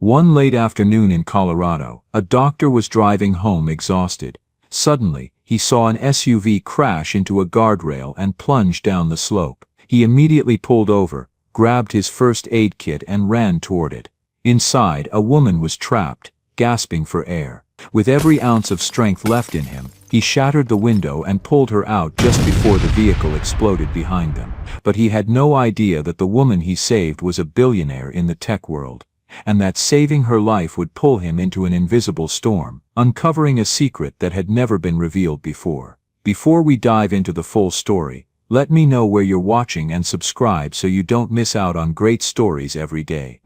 One late afternoon in Colorado, a doctor was driving home exhausted. Suddenly, he saw an SUV crash into a guardrail and plunge down the slope. He immediately pulled over, grabbed his first aid kit and ran toward it. Inside, a woman was trapped, gasping for air. With every ounce of strength left in him, he shattered the window and pulled her out just before the vehicle exploded behind them. But he had no idea that the woman he saved was a billionaire in the tech world, and that saving her life would pull him into an invisible storm, uncovering a secret that had never been revealed before. Before we dive into the full story, let me know where you're watching and subscribe so you don't miss out on great stories every day.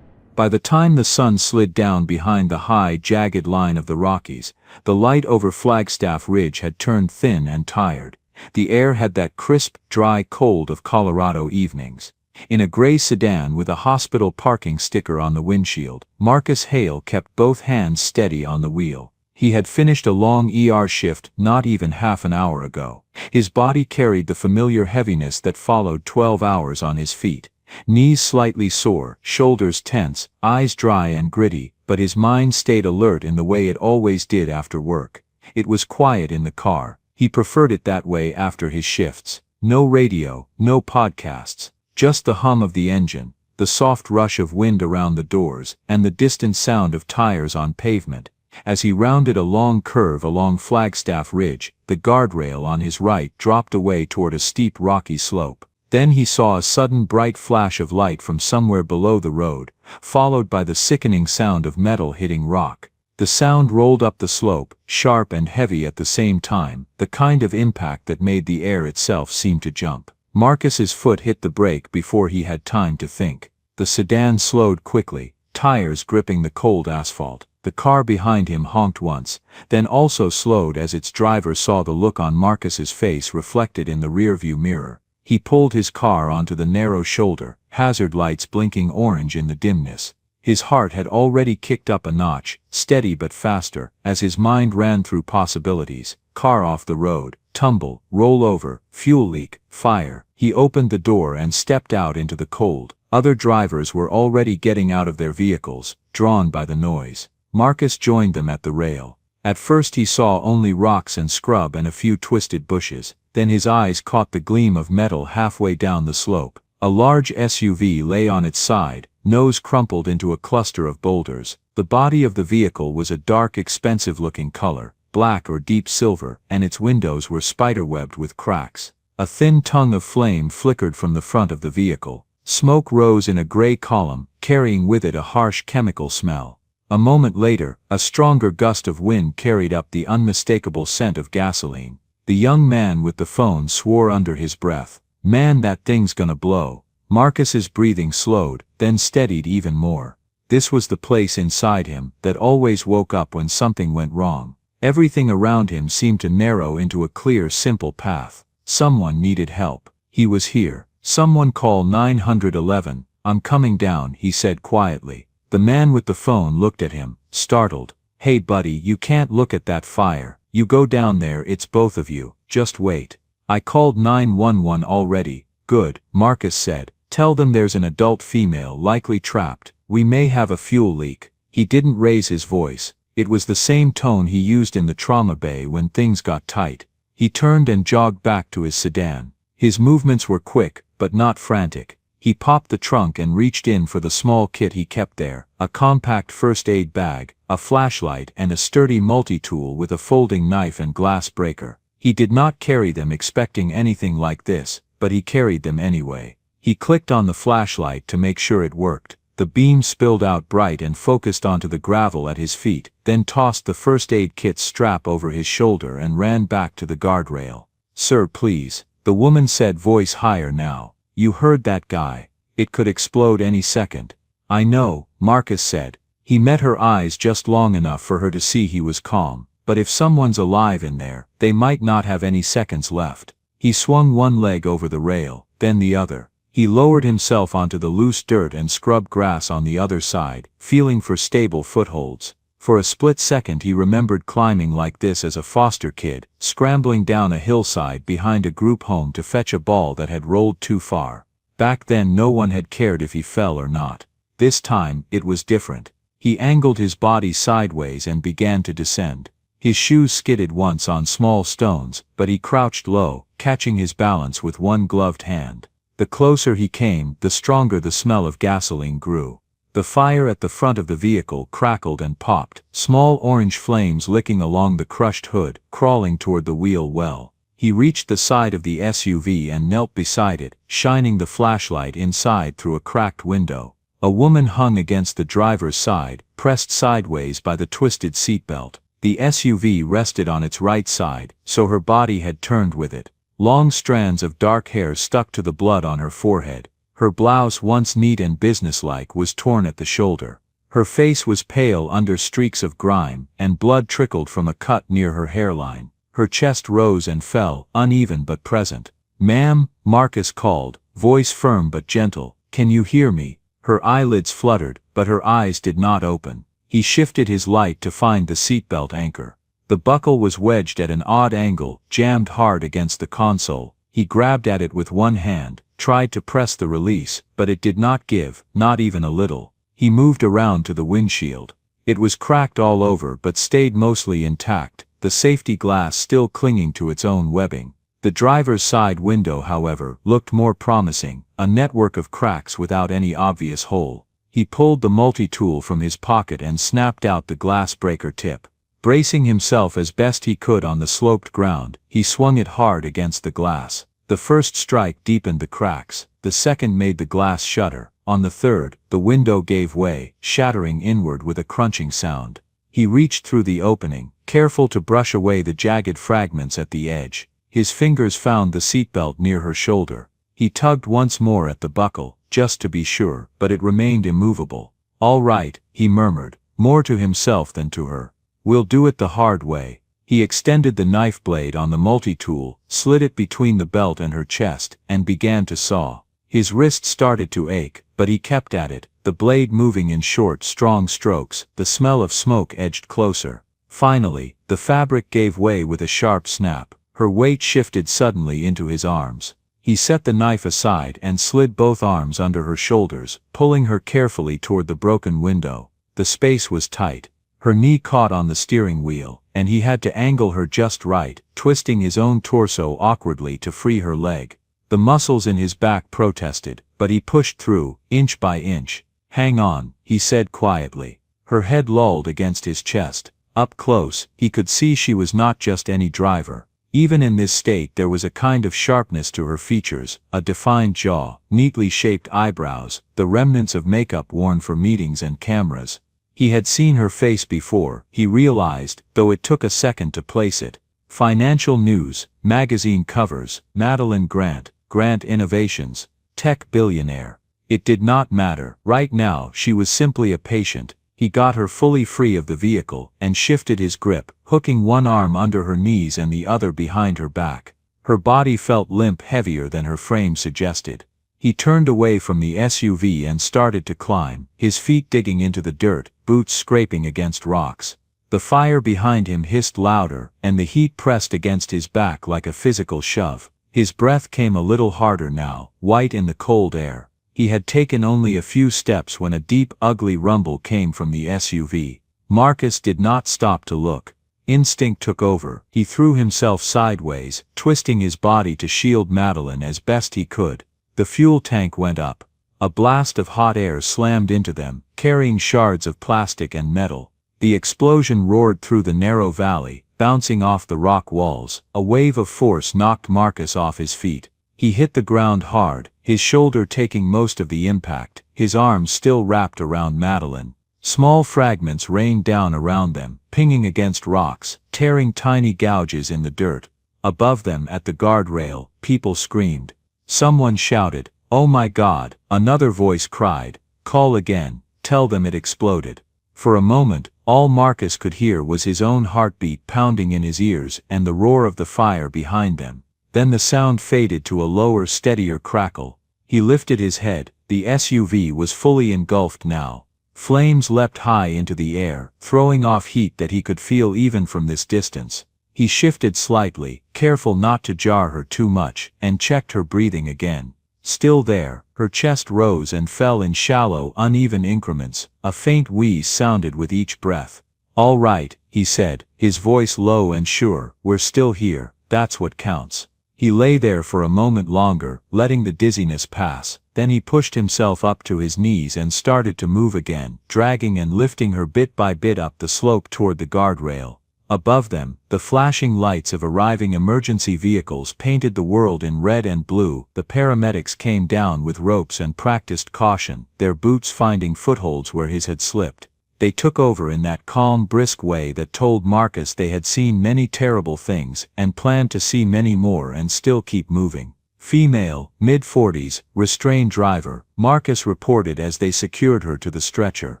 By the time the sun slid down behind the high, jagged line of the Rockies, the light over Flagstaff Ridge had turned thin and tired. The air had that crisp, dry cold of Colorado evenings. In a gray sedan with a hospital parking sticker on the windshield, Marcus Hale kept both hands steady on the wheel. He had finished a long ER shift not even half an hour ago. His body carried the familiar heaviness that followed 12 hours on his feet. Knees slightly sore, shoulders tense, eyes dry and gritty, but his mind stayed alert in the way it always did after work. It was quiet in the car. He preferred it that way after his shifts. No radio, no podcasts, just the hum of the engine, the soft rush of wind around the doors, and the distant sound of tires on pavement. As he rounded a long curve along Flagstaff Ridge, the guardrail on his right dropped away toward a steep rocky slope. Then he saw a sudden bright flash of light from somewhere below the road, followed by the sickening sound of metal hitting rock. The sound rolled up the slope, sharp and heavy at the same time, the kind of impact that made the air itself seem to jump. Marcus's foot hit the brake before he had time to think. The sedan slowed quickly, tires gripping the cold asphalt. The car behind him honked once, then also slowed as its driver saw the look on Marcus's face reflected in the rearview mirror. He pulled his car onto the narrow shoulder, hazard lights blinking orange in the dimness. His heart had already kicked up a notch, steady but faster, as his mind ran through possibilities. Car off the road, tumble, roll over, fuel leak, fire. He opened the door and stepped out into the cold. Other drivers were already getting out of their vehicles, drawn by the noise. Marcus joined them at the rail. At first he saw only rocks and scrub and a few twisted bushes. Then his eyes caught the gleam of metal halfway down the slope. A large SUV lay on its side, nose crumpled into a cluster of boulders. The body of the vehicle was a dark, expensive-looking color, black or deep silver, and its windows were spiderwebbed with cracks. A thin tongue of flame flickered from the front of the vehicle. Smoke rose in a gray column, carrying with it a harsh chemical smell. A moment later, a stronger gust of wind carried up the unmistakable scent of gasoline. The young man with the phone swore under his breath, "Man, that thing's gonna blow." Marcus's breathing slowed, then steadied even more. This was the place inside him that always woke up when something went wrong. Everything around him seemed to narrow into a clear, simple path. Someone needed help. He was here. "Someone call 911, I'm coming down," he said quietly. The man with the phone looked at him, startled. "Hey buddy, you can't look at that fire. You go down there, it's both of you, just wait." "I called 911 already." "Good," Marcus said. "Tell them there's an adult female likely trapped. We may have a fuel leak." He didn't raise his voice. It was the same tone he used in the trauma bay when things got tight. He turned and jogged back to his sedan. His movements were quick, but not frantic. He popped the trunk and reached in for the small kit he kept there, a compact first aid bag, a flashlight and a sturdy multi-tool with a folding knife and glass breaker. He did not carry them expecting anything like this, but he carried them anyway. He clicked on the flashlight to make sure it worked. The beam spilled out bright and focused onto the gravel at his feet, then tossed the first aid kit's strap over his shoulder and ran back to the guardrail. "Sir, please," the woman said, voice higher now. "You heard that guy. It could explode any second." "I know," Marcus said. He met her eyes just long enough for her to see he was calm. "But if someone's alive in there, they might not have any seconds left." He swung one leg over the rail, then the other. He lowered himself onto the loose dirt and scrubbed grass on the other side, feeling for stable footholds. For a split second he remembered climbing like this as a foster kid, scrambling down a hillside behind a group home to fetch a ball that had rolled too far. Back then no one had cared if he fell or not. This time, it was different. He angled his body sideways and began to descend. His shoes skidded once on small stones, but he crouched low, catching his balance with one gloved hand. The closer he came, the stronger the smell of gasoline grew. The fire at the front of the vehicle crackled and popped, small orange flames licking along the crushed hood, crawling toward the wheel well. He reached the side of the SUV and knelt beside it, shining the flashlight inside through a cracked window. A woman hung against the driver's side, pressed sideways by the twisted seatbelt. The SUV rested on its right side, so her body had turned with it. Long strands of dark hair stuck to the blood on her forehead. Her blouse, once neat and businesslike, was torn at the shoulder. Her face was pale under streaks of grime, and blood trickled from a cut near her hairline. Her chest rose and fell, uneven but present. "Ma'am," Marcus called, voice firm but gentle, "can you hear me?" Her eyelids fluttered, but her eyes did not open. He shifted his light to find the seatbelt anchor. The buckle was wedged at an odd angle, jammed hard against the console. He grabbed at it with one hand, tried to press the release, but it did not give, not even a little. He moved around to the windshield. It was cracked all over but stayed mostly intact, the safety glass still clinging to its own webbing. The driver's side window, however, looked more promising, a network of cracks without any obvious hole. He pulled the multi-tool from his pocket and snapped out the glass breaker tip. Bracing himself as best he could on the sloped ground, he swung it hard against the glass. The first strike deepened the cracks, the second made the glass shudder. On the third, the window gave way, shattering inward with a crunching sound. He reached through the opening, careful to brush away the jagged fragments at the edge. His fingers found the seatbelt near her shoulder. He tugged once more at the buckle, just to be sure, but it remained immovable. "All right," he murmured, more to himself than to her. "We'll do it the hard way." He extended the knife blade on the multi-tool, slid it between the belt and her chest, and began to saw. His wrist started to ache, but he kept at it, the blade moving in short, strong strokes. The smell of smoke edged closer. Finally, the fabric gave way with a sharp snap. Her weight shifted suddenly into his arms. He set the knife aside and slid both arms under her shoulders, pulling her carefully toward the broken window. The space was tight. Her knee caught on the steering wheel, and he had to angle her just right, twisting his own torso awkwardly to free her leg. The muscles in his back protested, but he pushed through, inch by inch. "Hang on," he said quietly. Her head lolled against his chest. Up close, he could see she was not just any driver. Even in this state there was a kind of sharpness to her features, a defined jaw, neatly shaped eyebrows, the remnants of makeup worn for meetings and cameras. He had seen her face before, he realized, though it took a second to place it. Financial news, magazine covers, Madeline Grant, Grant Innovations, tech billionaire. It did not matter. Right now she was simply a patient. He got her fully free of the vehicle, and shifted his grip, hooking one arm under her knees and the other behind her back. Her body felt limp, heavier than her frame suggested. He turned away from the SUV and started to climb, his feet digging into the dirt, boots scraping against rocks. The fire behind him hissed louder, and the heat pressed against his back like a physical shove. His breath came a little harder now, white in the cold air. He had taken only a few steps when a deep, ugly rumble came from the SUV. Marcus did not stop to look. Instinct took over. He threw himself sideways, twisting his body to shield Madeline as best he could. The fuel tank went up. A blast of hot air slammed into them, carrying shards of plastic and metal. The explosion roared through the narrow valley, bouncing off the rock walls. A wave of force knocked Marcus off his feet. He hit the ground hard, his shoulder taking most of the impact, his arms still wrapped around Madeline. Small fragments rained down around them, pinging against rocks, tearing tiny gouges in the dirt. Above them at the guardrail, people screamed. Someone shouted, "Oh my God!" Another voice cried, "Call again, tell them it exploded." For a moment, all Marcus could hear was his own heartbeat pounding in his ears and the roar of the fire behind them. Then the sound faded to a lower, steadier crackle. He lifted his head. The SUV was fully engulfed now. Flames leapt high into the air, throwing off heat that he could feel even from this distance. He shifted slightly, careful not to jar her too much, and checked her breathing again. Still there, her chest rose and fell in shallow, uneven increments. A faint wheeze sounded with each breath. "All right," he said, his voice low and sure, "we're still here, that's what counts." He lay there for a moment longer, letting the dizziness pass. Then he pushed himself up to his knees and started to move again, dragging and lifting her bit by bit up the slope toward the guardrail. Above them, the flashing lights of arriving emergency vehicles painted the world in red and blue. The paramedics came down with ropes and practiced caution, their boots finding footholds where his had slipped. They took over in that calm, brisk way that told Marcus they had seen many terrible things and planned to see many more and still keep moving. "Female, mid-40s, restrained driver," Marcus reported as they secured her to the stretcher.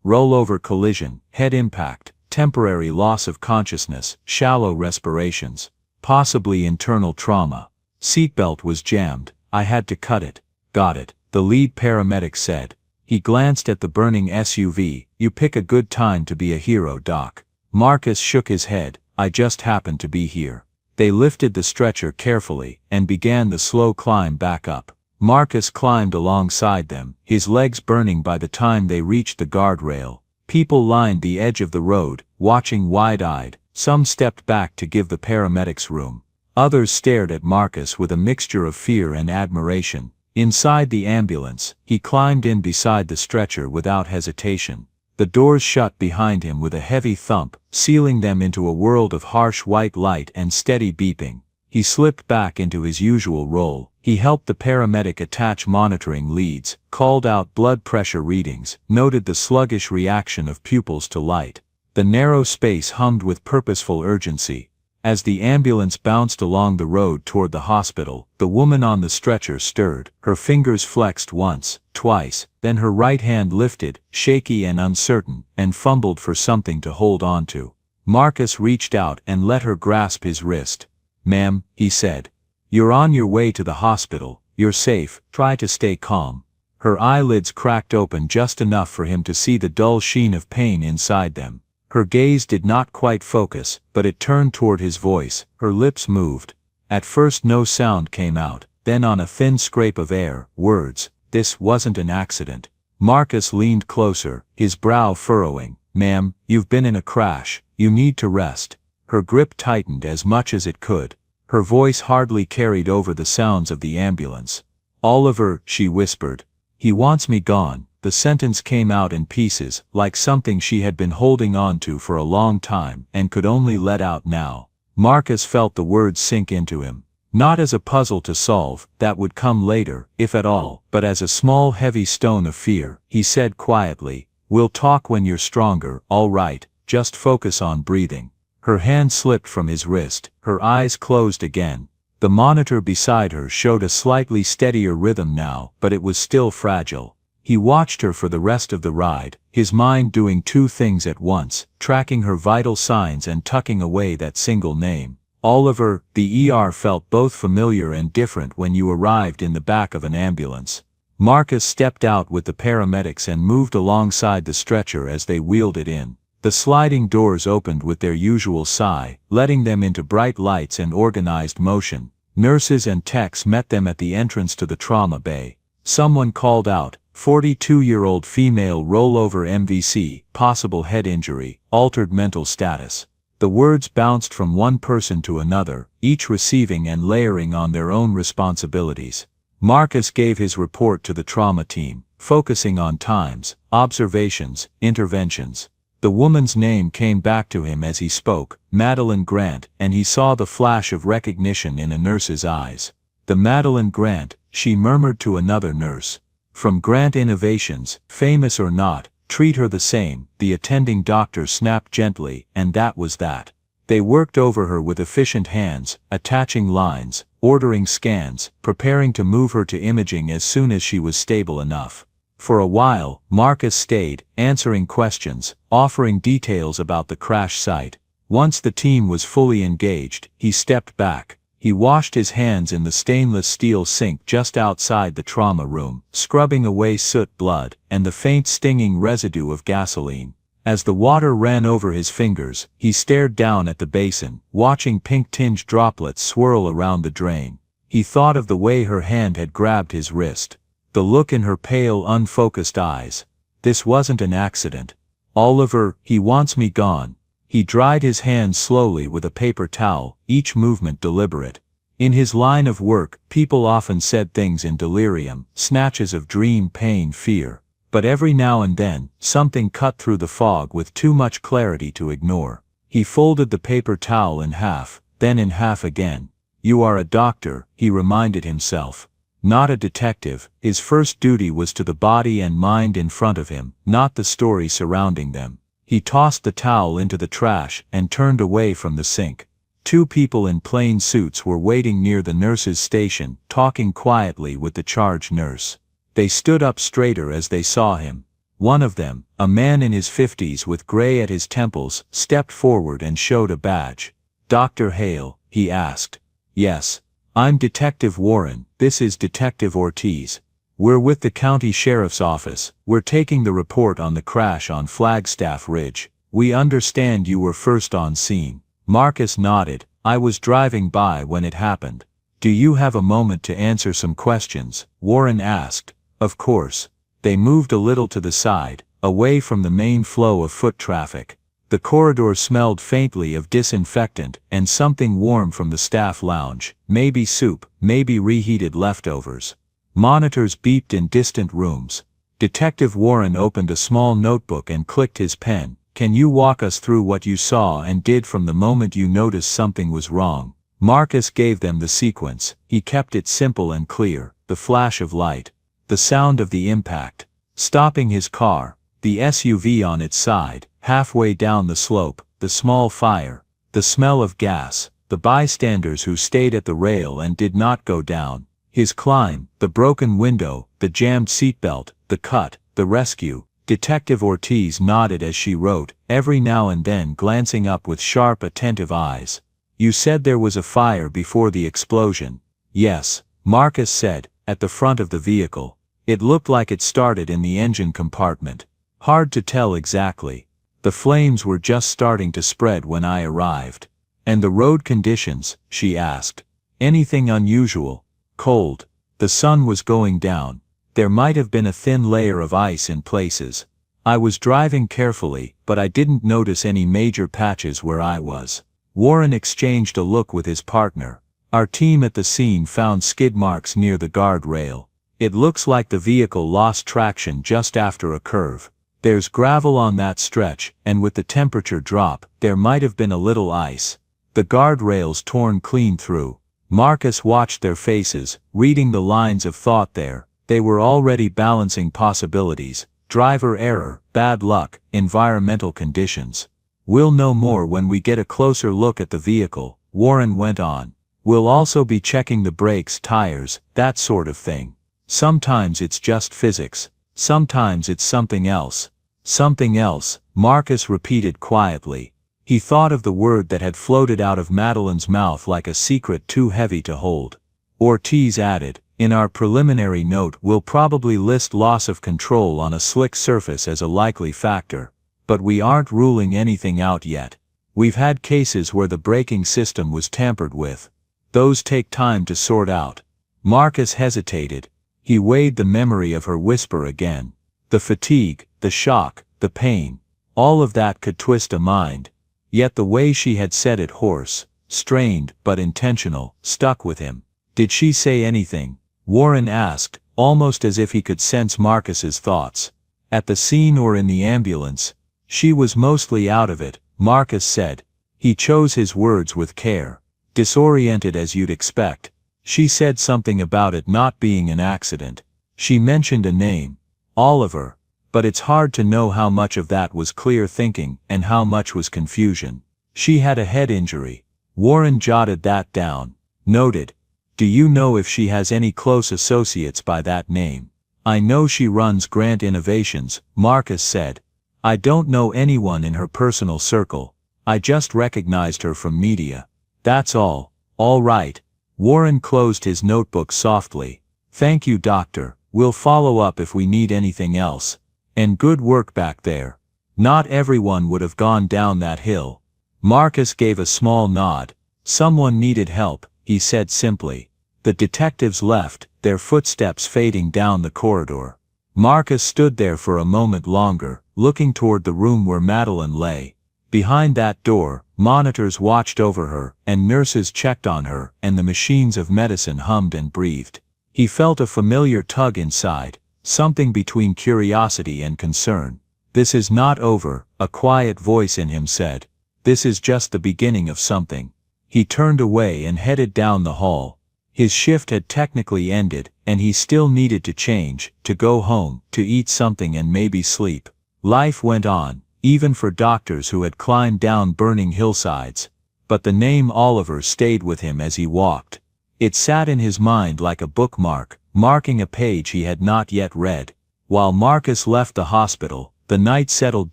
"Rollover collision, head impact, temporary loss of consciousness, shallow respirations. Possibly internal trauma. Seatbelt was jammed. I had to cut it." "Got it," the lead paramedic said. He glanced at the burning SUV. "You pick a good time to be a hero, Doc." Marcus shook his head. "I just happened to be here." They lifted the stretcher carefully and began the slow climb back up. Marcus climbed alongside them, his legs burning by the time they reached the guardrail. People lined the edge of the road, watching wide-eyed. Some stepped back to give the paramedics room. Others stared at Marcus with a mixture of fear and admiration. Inside the ambulance, he climbed in beside the stretcher without hesitation. The doors shut behind him with a heavy thump, sealing them into a world of harsh white light and steady beeping. He slipped back into his usual role. He helped the paramedic attach monitoring leads, called out blood pressure readings, noted the sluggish reaction of pupils to light. The narrow space hummed with purposeful urgency. As the ambulance bounced along the road toward the hospital, the woman on the stretcher stirred. Her fingers flexed once, twice, then her right hand lifted, shaky and uncertain, and fumbled for something to hold on to. Marcus reached out and let her grasp his wrist. "Ma'am," he said. "You're on your way to the hospital. You're safe. Try to stay calm." Her eyelids cracked open just enough for him to see the dull sheen of pain inside them. Her gaze did not quite focus, but it turned toward his voice. Her lips moved. At first no sound came out, then on a thin scrape of air, words, "This wasn't an accident." Marcus leaned closer, his brow furrowing. "Ma'am, you've been in a crash. You need to rest." Her grip tightened as much as it could. Her voice hardly carried over the sounds of the ambulance. "Oliver," she whispered. "He wants me gone." The sentence came out in pieces, like something she had been holding on to for a long time and could only let out now. Marcus felt the words sink into him. Not as a puzzle to solve, that would come later, if at all, but as a small heavy stone of fear. He said quietly, "We'll talk when you're stronger, all right, just focus on breathing." Her hand slipped from his wrist, her eyes closed again. The monitor beside her showed a slightly steadier rhythm now, but it was still fragile. He watched her for the rest of the ride, his mind doing two things at once, tracking her vital signs and tucking away that single name. Oliver. The ER felt both familiar and different when you arrived in the back of an ambulance. Marcus stepped out with the paramedics and moved alongside the stretcher as they wheeled it in. The sliding doors opened with their usual sigh, letting them into bright lights and organized motion. Nurses and techs met them at the entrance to the trauma bay. Someone called out, 42-year-old female rollover MVC, possible head injury, altered mental status. The words bounced from one person to another, each receiving and layering on their own responsibilities. Marcus gave his report to the trauma team, focusing on times, observations, interventions. The woman's name came back to him as he spoke, Madeline Grant, and he saw the flash of recognition in a nurse's eyes. "The Madeline Grant," she murmured to another nurse. "From Grant Innovations, famous or not, treat her the same," the attending doctor snapped gently, and that was that. They worked over her with efficient hands, attaching lines, ordering scans, preparing to move her to imaging as soon as she was stable enough. For a while, Marcus stayed, answering questions, offering details about the crash site. Once the team was fully engaged, he stepped back. He washed his hands in the stainless steel sink just outside the trauma room, scrubbing away soot blood and the faint stinging residue of gasoline. As the water ran over his fingers, he stared down at the basin, watching pink-tinged droplets swirl around the drain. He thought of the way her hand had grabbed his wrist. The look in her pale, unfocused eyes. This wasn't an accident. Oliver, he wants me gone. He dried his hands slowly with a paper towel, each movement deliberate. In his line of work, people often said things in delirium, snatches of dream, pain, fear. But every now and then, something cut through the fog with too much clarity to ignore. He folded the paper towel in half, then in half again. You are a doctor, he reminded himself. Not a detective. His first duty was to the body and mind in front of him, not the story surrounding them. He tossed the towel into the trash and turned away from the sink. 2 people in plain suits were waiting near the nurse's station, talking quietly with the charge nurse. They stood up straighter as they saw him. One of them, a man in his 50s with gray at his temples, stepped forward and showed a badge. Dr. Hale, he asked. Yes. I'm Detective Warren, this is Detective Ortiz. We're with the county sheriff's office. We're taking the report on the crash on Flagstaff Ridge. We understand you were first on scene. Marcus nodded. I was driving by when it happened. Do you have a moment to answer some questions? Warren asked. Of course. They moved a little to the side, away from the main flow of foot traffic. The corridor smelled faintly of disinfectant and something warm from the staff lounge, maybe soup, maybe reheated leftovers. Monitors beeped in distant rooms. Detective Warren opened a small notebook and clicked his pen. Can you walk us through what you saw and did from the moment you noticed something was wrong? Marcus gave them the sequence. He kept it simple and clear. The flash of light. The sound of the impact. Stopping his car. The SUV on its side. Halfway down the slope. The small fire. The smell of gas. The bystanders who stayed at the rail and did not go down. His climb. The broken window. The jammed seatbelt. The cut. The rescue. Detective Ortiz nodded as she wrote, every now and then glancing up with sharp, attentive eyes. You said there was a fire before the explosion. Yes, Marcus said, at the front of the vehicle. It looked like it started in the engine compartment. Hard to tell exactly. The flames were just starting to spread when I arrived. And the road conditions, she asked. Anything unusual? Cold. The sun was going down. There might have been a thin layer of ice in places. I was driving carefully, but I didn't notice any major patches where I was. Warren exchanged a look with his partner. Our team at the scene found skid marks near the guardrail. It looks like the vehicle lost traction just after a curve. There's gravel on that stretch, and with the temperature drop, there might have been a little ice. The guardrail's torn clean through. Marcus watched their faces, reading the lines of thought there. They were already balancing possibilities. Driver error, bad luck, environmental conditions. We'll know more when we get a closer look at the vehicle, Warren went on. We'll also be checking the brakes, tires, that sort of thing. Sometimes it's just physics. Sometimes it's something else. Something else, Marcus repeated quietly. He thought of the word that had floated out of Madeline's mouth like a secret too heavy to hold. Ortiz added, in our preliminary note we'll probably list loss of control on a slick surface as a likely factor. But we aren't ruling anything out yet. We've had cases where the braking system was tampered with. Those take time to sort out. Marcus hesitated. He weighed the memory of her whisper again. The fatigue, the shock, the pain. All of that could twist a mind. Yet the way she had said it, hoarse, strained but intentional, stuck with him. Did she say anything? Warren asked, almost as if he could sense Marcus's thoughts. At the scene or in the ambulance? She was mostly out of it, Marcus said. He chose his words with care. Disoriented as you'd expect. She said something about it not being an accident. She mentioned a name. Oliver. But it's hard to know how much of that was clear thinking and how much was confusion. She had a head injury. Warren jotted that down. Noted. Do you know if she has any close associates by that name? I know she runs Grant Innovations, Marcus said. I don't know anyone in her personal circle. I just recognized her from media. That's all. All right. Warren closed his notebook softly. Thank you, doctor. We'll follow up if we need anything else. And good work back there. Not everyone would have gone down that hill. Marcus gave a small nod. Someone needed help, he said simply. The detectives left, their footsteps fading down the corridor. Marcus stood there for a moment longer, looking toward the room where Madeline lay. Behind that door, monitors watched over her, and nurses checked on her, and the machines of medicine hummed and breathed. He felt a familiar tug inside, something between curiosity and concern. "This is not over," a quiet voice in him said. "This is just the beginning of something." He turned away and headed down the hall. His shift had technically ended, and he still needed to change, to go home, to eat something and maybe sleep. Life went on, even for doctors who had climbed down burning hillsides. But the name Oliver stayed with him as he walked. It sat in his mind like a bookmark, marking a page he had not yet read. While Marcus left the hospital, the night settled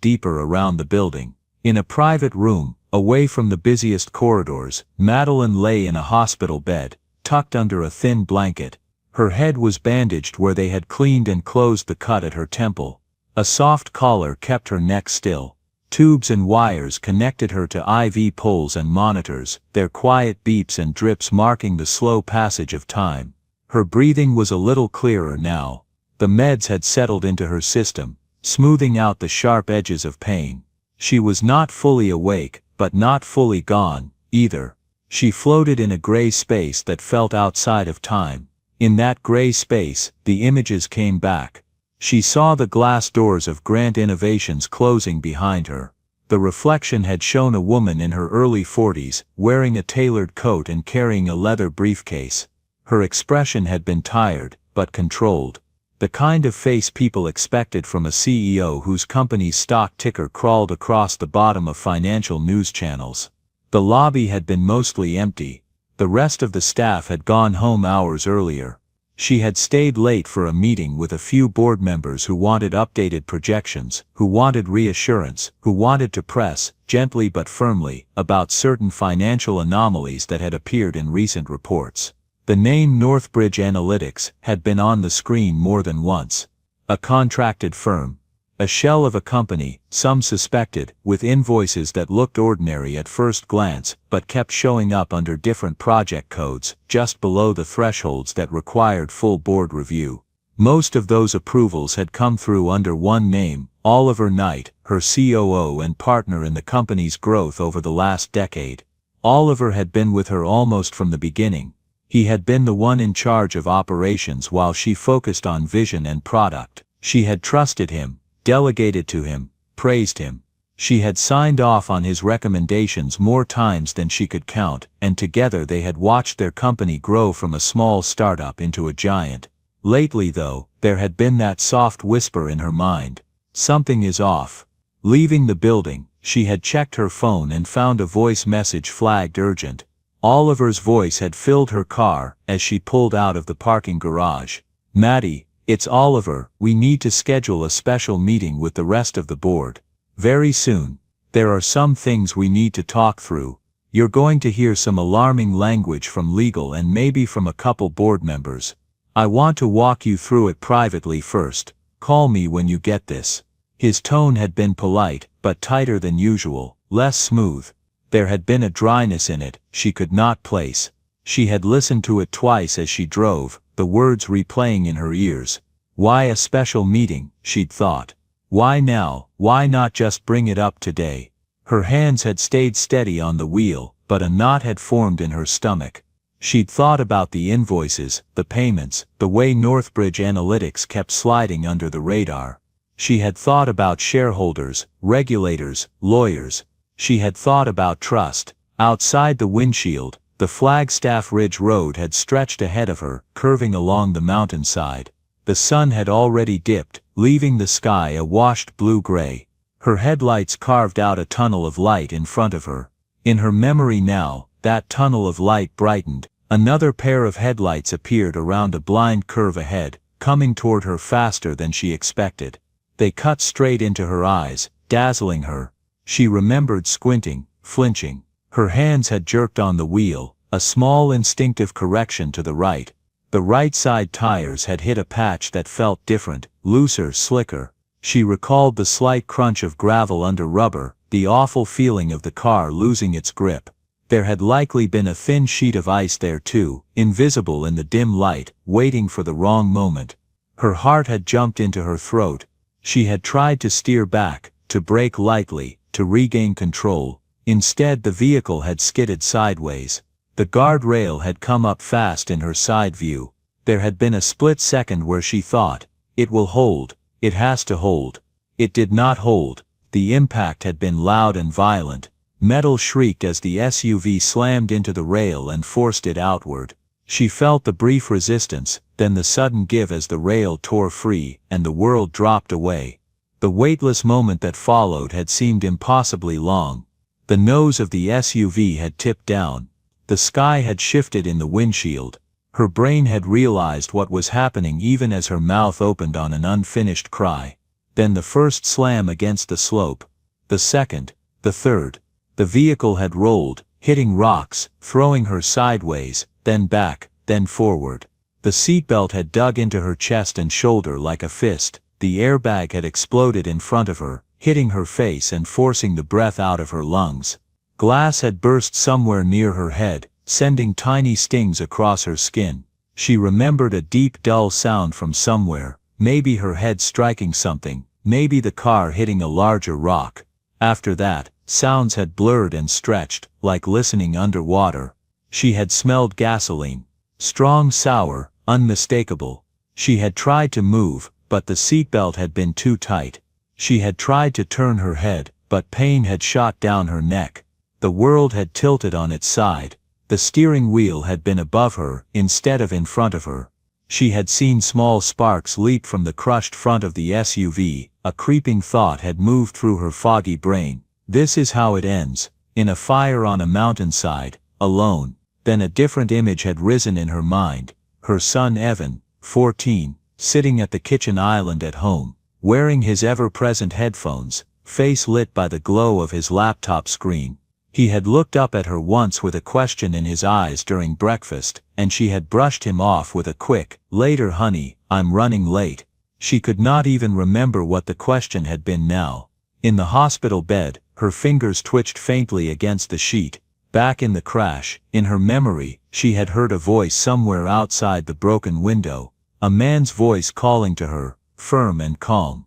deeper around the building. In a private room, away from the busiest corridors, Madeline lay in a hospital bed, tucked under a thin blanket. Her head was bandaged where they had cleaned and closed the cut at her temple. A soft collar kept her neck still. Tubes and wires connected her to IV poles and monitors, their quiet beeps and drips marking the slow passage of time. Her breathing was a little clearer now. The meds had settled into her system, smoothing out the sharp edges of pain. She was not fully awake, but not fully gone, either. She floated in a gray space that felt outside of time. In that gray space, the images came back. She saw the glass doors of Grant Innovations closing behind her. The reflection had shown a woman in her early 40s, wearing a tailored coat and carrying a leather briefcase. Her expression had been tired, but controlled. The kind of face people expected from a CEO whose company's stock ticker crawled across the bottom of financial news channels. The lobby had been mostly empty. The rest of the staff had gone home hours earlier. She had stayed late for a meeting with a few board members who wanted updated projections, who wanted reassurance, who wanted to press, gently but firmly, about certain financial anomalies that had appeared in recent reports. The name Northbridge Analytics had been on the screen more than once. A contracted firm. A shell of a company, some suspected, with invoices that looked ordinary at first glance, but kept showing up under different project codes, just below the thresholds that required full board review. Most of those approvals had come through under one name, Oliver Knight, her COO and partner in the company's growth over the last decade. Oliver had been with her almost from the beginning. He had been the one in charge of operations while she focused on vision and product. She had trusted him, delegated to him, praised him. She had signed off on his recommendations more times than she could count, and together they had watched their company grow from a small startup into a giant. Lately though, there had been that soft whisper in her mind. Something is off. Leaving the building, she had checked her phone and found a voice message flagged urgent. Oliver's voice had filled her car as she pulled out of the parking garage. "Maddie, it's Oliver, we need to schedule a special meeting with the rest of the board. Very soon. There are some things we need to talk through. You're going to hear some alarming language from legal and maybe from a couple board members. I want to walk you through it privately first. Call me when you get this." His tone had been polite, but tighter than usual, less smooth. There had been a dryness in it she could not place. She had listened to it twice as she drove, the words replaying in her ears. Why a special meeting, she'd thought. Why now? Why not just bring it up today? Her hands had stayed steady on the wheel, but a knot had formed in her stomach. She'd thought about the invoices, the payments, the way Northbridge Analytics kept sliding under the radar. She had thought about shareholders, regulators, lawyers. She had thought about trust. Outside the windshield, the Flagstaff Ridge Road had stretched ahead of her, curving along the mountainside. The sun had already dipped, leaving the sky a washed blue-gray. Her headlights carved out a tunnel of light in front of her. In her memory now, that tunnel of light brightened. Another pair of headlights appeared around a blind curve ahead, coming toward her faster than she expected. They cut straight into her eyes, dazzling her. She remembered squinting, flinching. Her hands had jerked on the wheel, a small instinctive correction to the right. The right side tires had hit a patch that felt different, looser, slicker. She recalled the slight crunch of gravel under rubber, the awful feeling of the car losing its grip. There had likely been a thin sheet of ice there too, invisible in the dim light, waiting for the wrong moment. Her heart had jumped into her throat. She had tried to steer back, to brake lightly, to regain control. Instead the vehicle had skidded sideways. The guardrail had come up fast in her side view. There had been a split second where she thought, "It will hold, it has to hold." It did not hold. The impact had been loud and violent. Metal shrieked as the SUV slammed into the rail and forced it outward. She felt the brief resistance, then the sudden give as the rail tore free, and the world dropped away. The weightless moment that followed had seemed impossibly long. The nose of the SUV had tipped down. The sky had shifted in the windshield. Her brain had realized what was happening even as her mouth opened on an unfinished cry. Then the first slam against the slope. The second. The third. The vehicle had rolled, hitting rocks, throwing her sideways, then back, then forward. The seatbelt had dug into her chest and shoulder like a fist. The airbag had exploded in front of her, hitting her face and forcing the breath out of her lungs. Glass had burst somewhere near her head, sending tiny stings across her skin. She remembered a deep dull sound from somewhere, maybe her head striking something, maybe the car hitting a larger rock. After that, sounds had blurred and stretched, like listening underwater. She had smelled gasoline. Strong, sour, unmistakable. She had tried to move, but the seatbelt had been too tight. She had tried to turn her head, but pain had shot down her neck. The world had tilted on its side. The steering wheel had been above her, instead of in front of her. She had seen small sparks leap from the crushed front of the SUV. A creeping thought had moved through her foggy brain. This is how it ends, in a fire on a mountainside, alone. Then a different image had risen in her mind. Her son Evan, 14, sitting at the kitchen island at home, wearing his ever-present headphones, face lit by the glow of his laptop screen. He had looked up at her once with a question in his eyes during breakfast, and she had brushed him off with a quick, "Later honey, I'm running late." She could not even remember what the question had been now. In the hospital bed, her fingers twitched faintly against the sheet. Back in the crash, in her memory, she had heard a voice somewhere outside the broken window. A man's voice calling to her, firm and calm.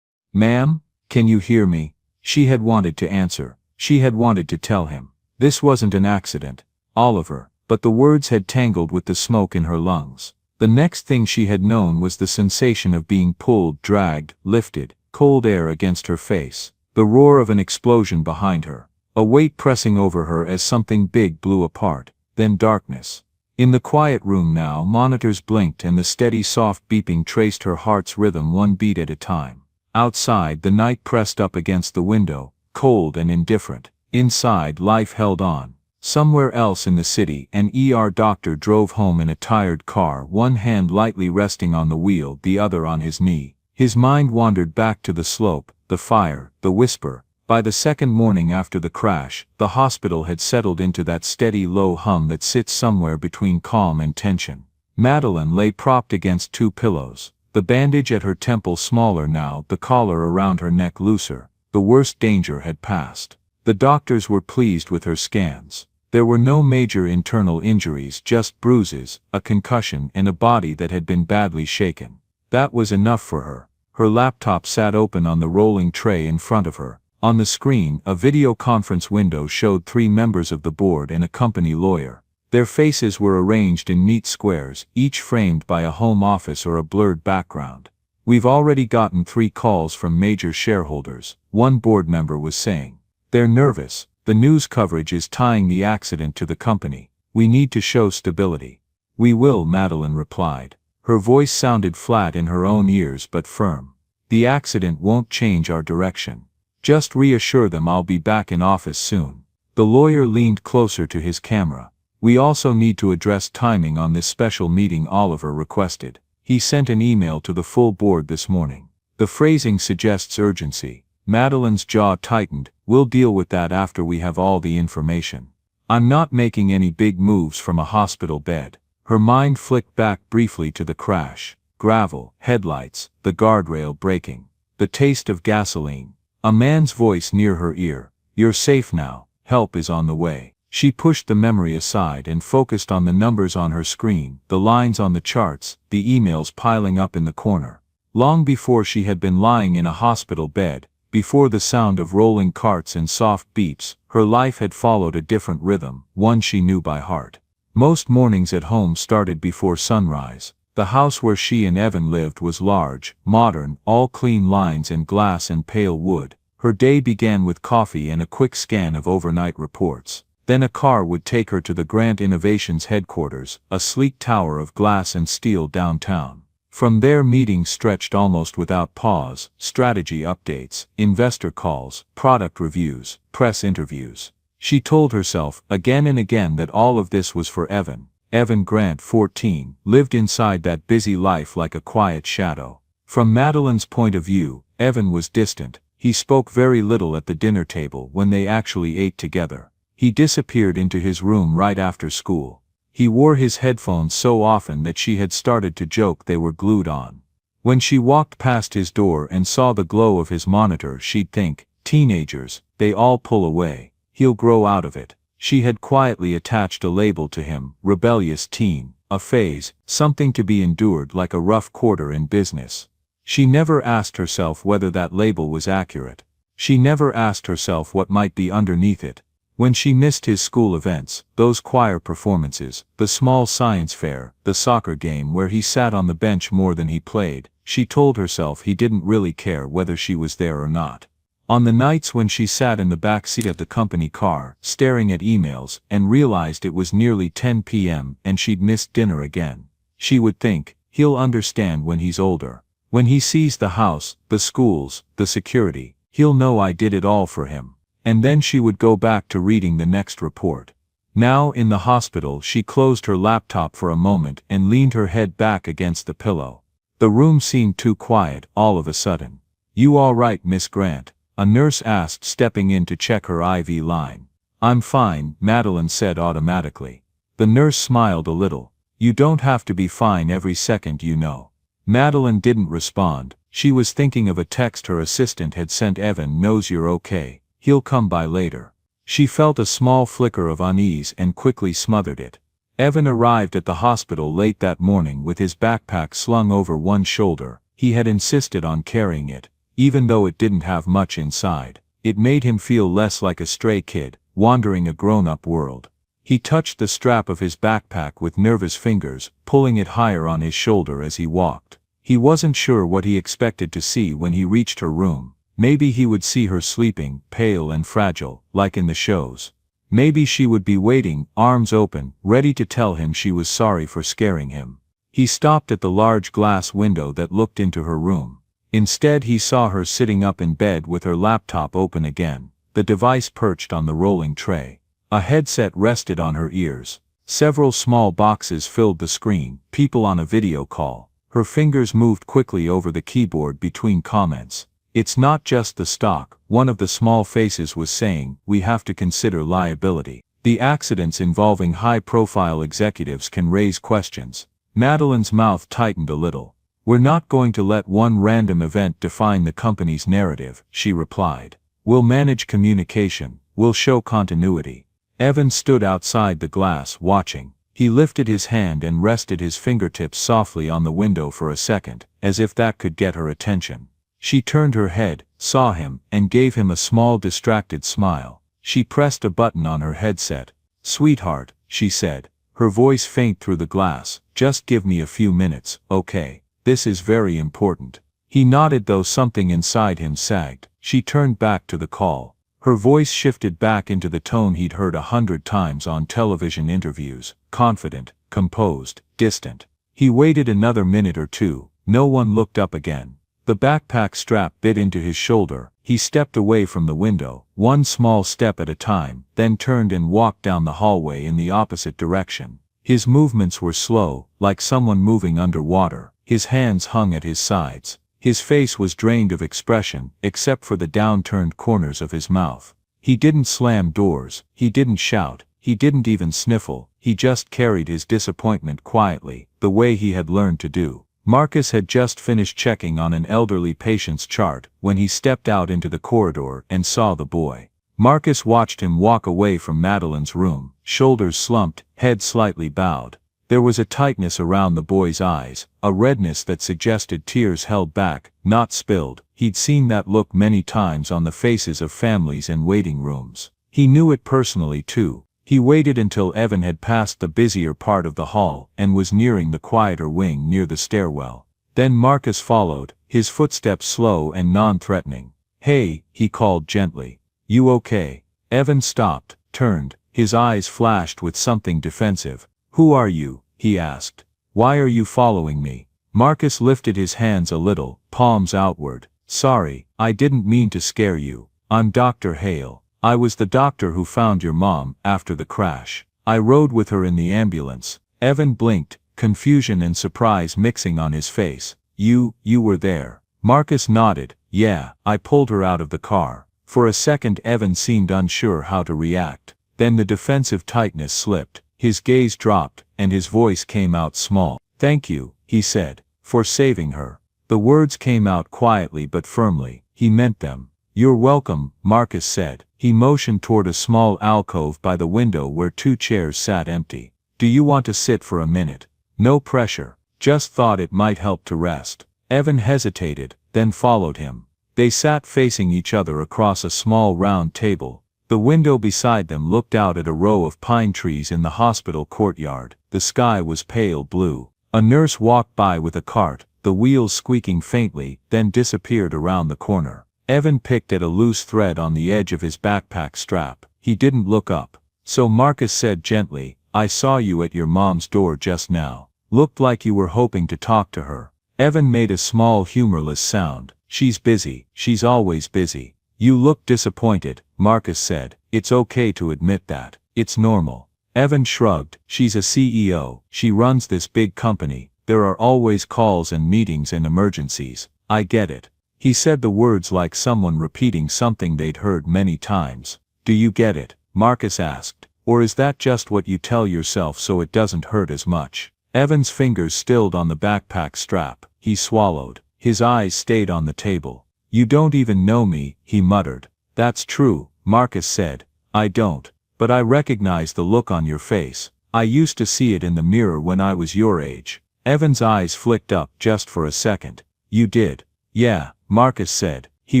"Ma'am, can you hear me?" She had wanted to answer. She had wanted to tell him. This wasn't an accident, Oliver, but the words had tangled with the smoke in her lungs. The next thing she had known was the sensation of being pulled, dragged, lifted, cold air against her face, the roar of an explosion behind her, a weight pressing over her as something big blew apart, then darkness. In the quiet room now, monitors blinked and the steady soft beeping traced her heart's rhythm one beat at a time. Outside, the night pressed up against the window, cold and indifferent. Inside, life held on. Somewhere else in the city, an ER doctor drove home in a tired car, one hand lightly resting on the wheel, the other on his knee. His mind wandered back to the slope, the fire, the whisper. By the second morning after the crash, the hospital had settled into that steady low hum that sits somewhere between calm and tension. Madeline lay propped against two pillows, the bandage at her temple smaller now, the collar around her neck looser. The worst danger had passed. The doctors were pleased with her scans. There were no major internal injuries, just bruises, a concussion, and a body that had been badly shaken. That was enough for her. Her laptop sat open on the rolling tray in front of her. On the screen, a video conference window showed 3 members of the board and a company lawyer. Their faces were arranged in neat squares, each framed by a home office or a blurred background. "We've already gotten 3 calls from major shareholders," one board member was saying. "They're nervous. The news coverage is tying the accident to the company. We need to show stability." "We will," Madeline replied. Her voice sounded flat in her own ears but firm. "The accident won't change our direction. Just reassure them I'll be back in office soon." The lawyer leaned closer to his camera. "We also need to address timing on this special meeting Oliver requested. He sent an email to the full board this morning. The phrasing suggests urgency." Madeline's jaw tightened. "We'll deal with that after we have all the information. I'm not making any big moves from a hospital bed." Her mind flicked back briefly to the crash. Gravel, headlights, the guardrail breaking. The taste of gasoline. A man's voice near her ear. "You're safe now. Help is on the way." She pushed the memory aside and focused on the numbers on her screen, the lines on the charts, the emails piling up in the corner. Long before she had been lying in a hospital bed, before the sound of rolling carts and soft beeps, her life had followed a different rhythm, one she knew by heart. Most mornings at home started before sunrise. The house where she and Evan lived was large, modern, all clean lines and glass and pale wood. Her day began with coffee and a quick scan of overnight reports. Then a car would take her to the Grant Innovations headquarters, a sleek tower of glass and steel downtown. From there meetings stretched almost without pause, strategy updates, investor calls, product reviews, press interviews. She told herself, again and again, that all of this was for Evan. Evan Grant, 14, lived inside that busy life like a quiet shadow. From Madeline's point of view, Evan was distant. He spoke very little at the dinner table when they actually ate together. He disappeared into his room right after school. He wore his headphones so often that she had started to joke they were glued on. When she walked past his door and saw the glow of his monitor, she'd think, teenagers, they all pull away. He'll grow out of it. She had quietly attached a label to him, rebellious teen, a phase, something to be endured like a rough quarter in business. She never asked herself whether that label was accurate. She never asked herself what might be underneath it. When she missed his school events, those choir performances, the small science fair, the soccer game where he sat on the bench more than he played, she told herself he didn't really care whether she was there or not. On the nights when she sat in the back seat of the company car, staring at emails, and realized it was nearly 10 p.m. and she'd missed dinner again, she would think, he'll understand when he's older. When he sees the house, the schools, the security, he'll know I did it all for him. And then she would go back to reading the next report. Now in the hospital, she closed her laptop for a moment and leaned her head back against the pillow. The room seemed too quiet all of a sudden. "You all right, Miss Grant?" a nurse asked, stepping in to check her IV line. "I'm fine," Madeline said automatically. The nurse smiled a little. "You don't have to be fine every second, you know." Madeline didn't respond. She was thinking of a text her assistant had sent. "Evan knows you're okay. He'll come by later." She felt a small flicker of unease and quickly smothered it. Evan arrived at the hospital late that morning with his backpack slung over one shoulder. He had insisted on carrying it, even though it didn't have much inside. It made him feel less like a stray kid, wandering a grown-up world. He touched the strap of his backpack with nervous fingers, pulling it higher on his shoulder as he walked. He wasn't sure what he expected to see when he reached her room. Maybe he would see her sleeping, pale and fragile, like in the shows. Maybe she would be waiting, arms open, ready to tell him she was sorry for scaring him. He stopped at the large glass window that looked into her room. Instead, he saw her sitting up in bed with her laptop open again, the device perched on the rolling tray. A headset rested on her ears. Several small boxes filled the screen, people on a video call. Her fingers moved quickly over the keyboard between comments. "It's not just the stock," one of the small faces was saying. "We have to consider liability. The accidents involving high-profile executives can raise questions." Madeline's mouth tightened a little. "We're not going to let one random event define the company's narrative," she replied. "We'll manage communication, we'll show continuity." Evan stood outside the glass, watching. He lifted his hand and rested his fingertips softly on the window for a second, as if that could get her attention. She turned her head, saw him, and gave him a small distracted smile. She pressed a button on her headset. "Sweetheart," she said, her voice faint through the glass, "just give me a few minutes, okay? This is very important." He nodded, though something inside him sagged. She turned back to the call. Her voice shifted back into the tone he'd heard 100 times on television interviews, confident, composed, distant. He waited another minute or two. No one looked up again. The backpack strap bit into his shoulder. He stepped away from the window, one small step at a time, then turned and walked down the hallway in the opposite direction. His movements were slow, like someone moving underwater. His hands hung at his sides. His face was drained of expression, except for the downturned corners of his mouth. He didn't slam doors, he didn't shout, he didn't even sniffle, he just carried his disappointment quietly, the way he had learned to do. Marcus had just finished checking on an elderly patient's chart when he stepped out into the corridor and saw the boy. Marcus watched him walk away from Madeline's room, shoulders slumped, head slightly bowed. There was a tightness around the boy's eyes, a redness that suggested tears held back, not spilled. He'd seen that look many times on the faces of families in waiting rooms. He knew it personally too. He waited until Evan had passed the busier part of the hall and was nearing the quieter wing near the stairwell. Then Marcus followed, his footsteps slow and non-threatening. "Hey," he called gently. "You okay?" Evan stopped, turned, his eyes flashed with something defensive. "Who are you?" he asked. "Why are you following me?" Marcus lifted his hands a little, palms outward. "Sorry, I didn't mean to scare you. I'm Dr. Hale. I was the doctor who found your mom after the crash. I rode with her in the ambulance." Evan blinked, confusion and surprise mixing on his face. You were there." Marcus nodded. "Yeah, I pulled her out of the car." For a second Evan seemed unsure how to react. Then the defensive tightness slipped, his gaze dropped, and his voice came out small. "Thank you," he said, "for saving her." The words came out quietly but firmly. He meant them. "You're welcome," Marcus said. He motioned toward a small alcove by the window where 2 chairs sat empty. "Do you want to sit for a minute?" "No pressure. Just thought it might help to rest." Evan hesitated, then followed him. They sat facing each other across a small round table. The window beside them looked out at a row of pine trees in the hospital courtyard. The sky was pale blue. A nurse walked by with a cart, the wheels squeaking faintly, then disappeared around the corner. Evan picked at a loose thread on the edge of his backpack strap. He didn't look up. So Marcus said gently, "I saw you at your mom's door just now. Looked like you were hoping to talk to her." Evan made a small humorless sound. "She's busy. She's always busy." "You look disappointed," Marcus said. "It's okay to admit that. It's normal." Evan shrugged. "She's a CEO. She runs this big company. There are always calls and meetings and emergencies. I get it." He said the words like someone repeating something they'd heard many times. "Do you get it?" Marcus asked. "Or is that just what you tell yourself so it doesn't hurt as much?" Evan's fingers stilled on the backpack strap. He swallowed. His eyes stayed on the table. "You don't even know me," he muttered. "That's true," Marcus said. "I don't. But I recognize the look on your face. I used to see it in the mirror when I was your age." Evan's eyes flicked up just for a second. "You did?" "Yeah," Marcus said. He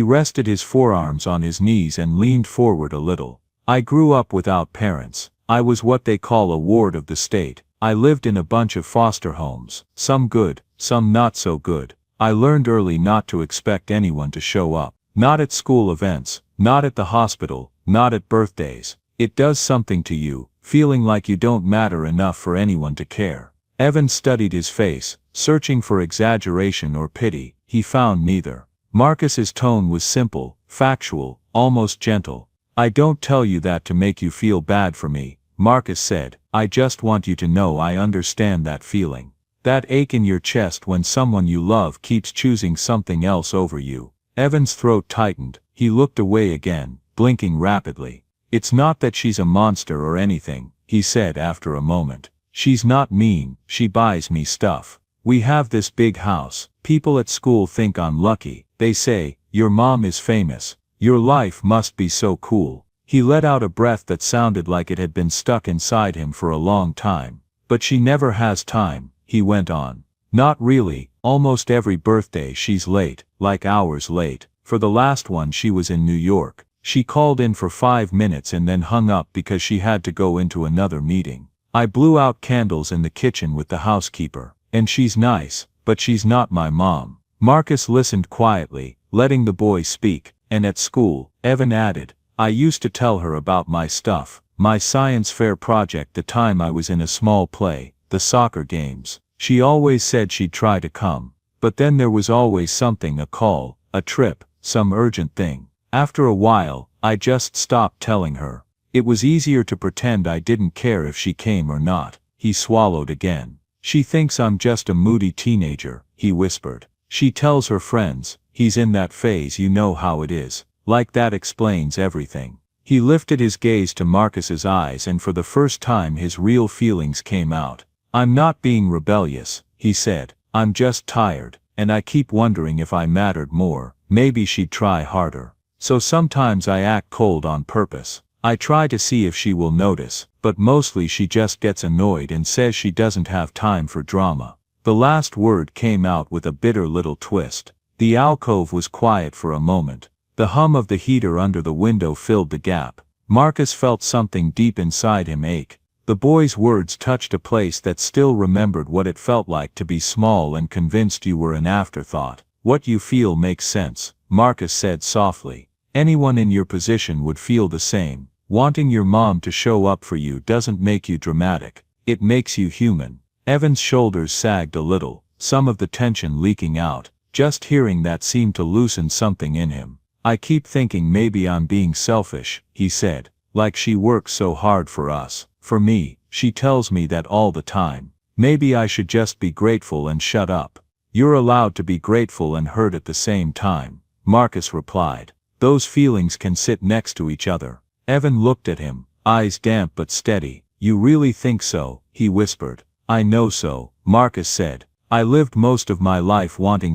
rested his forearms on his knees and leaned forward a little. "I grew up without parents. I was what they call a ward of the state. I lived in a bunch of foster homes, some good, some not so good. I learned early not to expect anyone to show up. Not at school events, not at the hospital, not at birthdays. It does something to you, feeling like you don't matter enough for anyone to care." Evan studied his face, searching for exaggeration or pity. He found neither. Marcus's tone was simple, factual, almost gentle. "I don't tell you that to make you feel bad for me," Marcus said. "I just want you to know I understand that feeling. That ache in your chest when someone you love keeps choosing something else over you." Evan's throat tightened. He looked away again, blinking rapidly. "It's not that she's a monster or anything," he said after a moment. "She's not mean, she buys me stuff. We have this big house. People at school think I'm lucky. They say, 'Your mom is famous. Your life must be so cool.'" He let out a breath that sounded like it had been stuck inside him for a long time. "But she never has time," he went on. "Not really. Almost every birthday she's late, like hours late. For the last one she was in New York. She called in for 5 minutes and then hung up because she had to go into another meeting. I blew out candles in the kitchen with the housekeeper. And she's nice, but she's not my mom." Marcus listened quietly, letting the boy speak. "And at school," Evan added, "I used to tell her about my stuff, my science fair project the time I was in a small play, the soccer games. She always said she'd try to come. But then there was always something, a call, a trip, some urgent thing. After a while, I just stopped telling her. It was easier to pretend I didn't care if she came or not." He swallowed again. "She thinks I'm just a moody teenager," he whispered. "She tells her friends, 'He's in that phase, you know how it is.' Like that explains everything." He lifted his gaze to Marcus's eyes and for the first time his real feelings came out. "I'm not being rebellious," he said. "I'm just tired, and I keep wondering if I mattered more, maybe she'd try harder." so sometimes I act cold on purpose. I try to see if she will notice, but mostly she just gets annoyed and says she doesn't have time for drama." The last word came out with a bitter little twist. The alcove was quiet for a moment. The hum of the heater under the window filled the gap. Marcus felt something deep inside him ache. The boy's words touched a place that still remembered what it felt like to be small and convinced you were an afterthought. "What you feel makes sense," Marcus said softly. "Anyone in your position would feel the same. Wanting your mom to show up for you doesn't make you dramatic. It makes you human." Evan's shoulders sagged a little, some of the tension leaking out. Just hearing that seemed to loosen something in him. "I keep thinking maybe I'm being selfish," he said. "Like she works so hard for us. For me, she tells me that all the time. Maybe I should just be grateful and shut up." "You're allowed to be grateful and hurt at the same time," Marcus replied. "Those feelings can sit next to each other." Evan looked at him, eyes damp but steady. "You really think so?" he whispered. "I know so," Marcus said. "I lived most of my life wanting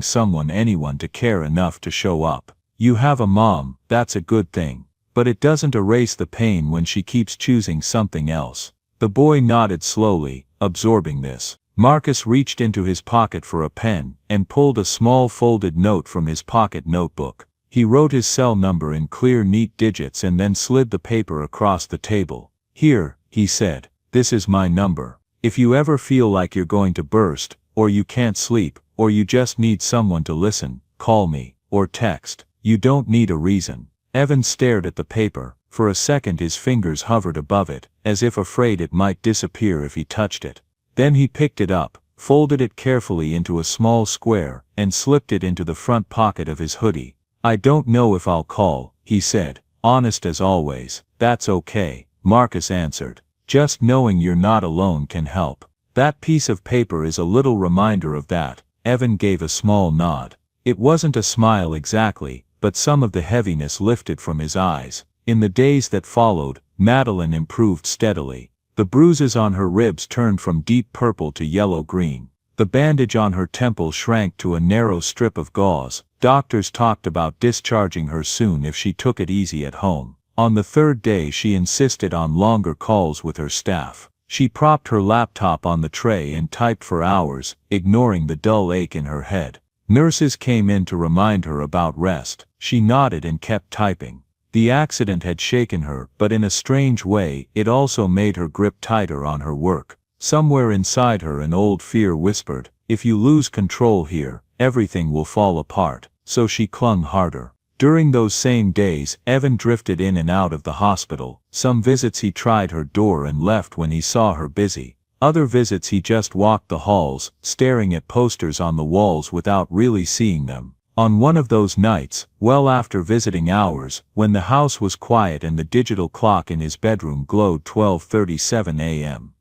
anyone to care enough to show up. You have a mom, that's a good thing. But it doesn't erase the pain when she keeps choosing something else." The boy nodded slowly, absorbing this. Marcus reached into his pocket for a pen, and pulled a small folded note from his pocket notebook. He wrote his cell number in clear neat digits and then slid the paper across the table. "Here," he said. "This is my number. If you ever feel like you're going to burst, or you can't sleep, or you just need someone to listen, call me, or text. You don't need a reason." Evan stared at the paper. For a second his fingers hovered above it, as if afraid it might disappear if he touched it. Then he picked it up, folded it carefully into a small square, and slipped it into the front pocket of his hoodie. "I don't know if I'll call," he said. "Honest as always." "That's okay," Marcus answered. "Just knowing you're not alone can help." "That piece of paper is a little reminder of that." Evan gave a small nod. It wasn't a smile exactly, but some of the heaviness lifted from his eyes. In the days that followed, Madeline improved steadily. The bruises on her ribs turned from deep purple to yellow-green. The bandage on her temple shrank to a narrow strip of gauze. Doctors talked about discharging her soon if she took it easy at home. On the third day she insisted on longer calls with her staff. She propped her laptop on the tray and typed for hours, ignoring the dull ache in her head. Nurses came in to remind her about rest. She nodded and kept typing. The accident had shaken her, but in a strange way, it also made her grip tighter on her work. Somewhere inside her an old fear whispered, "If you lose control here, everything will fall apart." So she clung harder. During those same days, Evan drifted in and out of the hospital. Some visits he tried her door and left when he saw her busy. Other visits he just walked the halls, staring at posters on the walls without really seeing them. On one of those nights, well after visiting hours, when the house was quiet and the digital clock in his bedroom glowed 12:37 a.m.,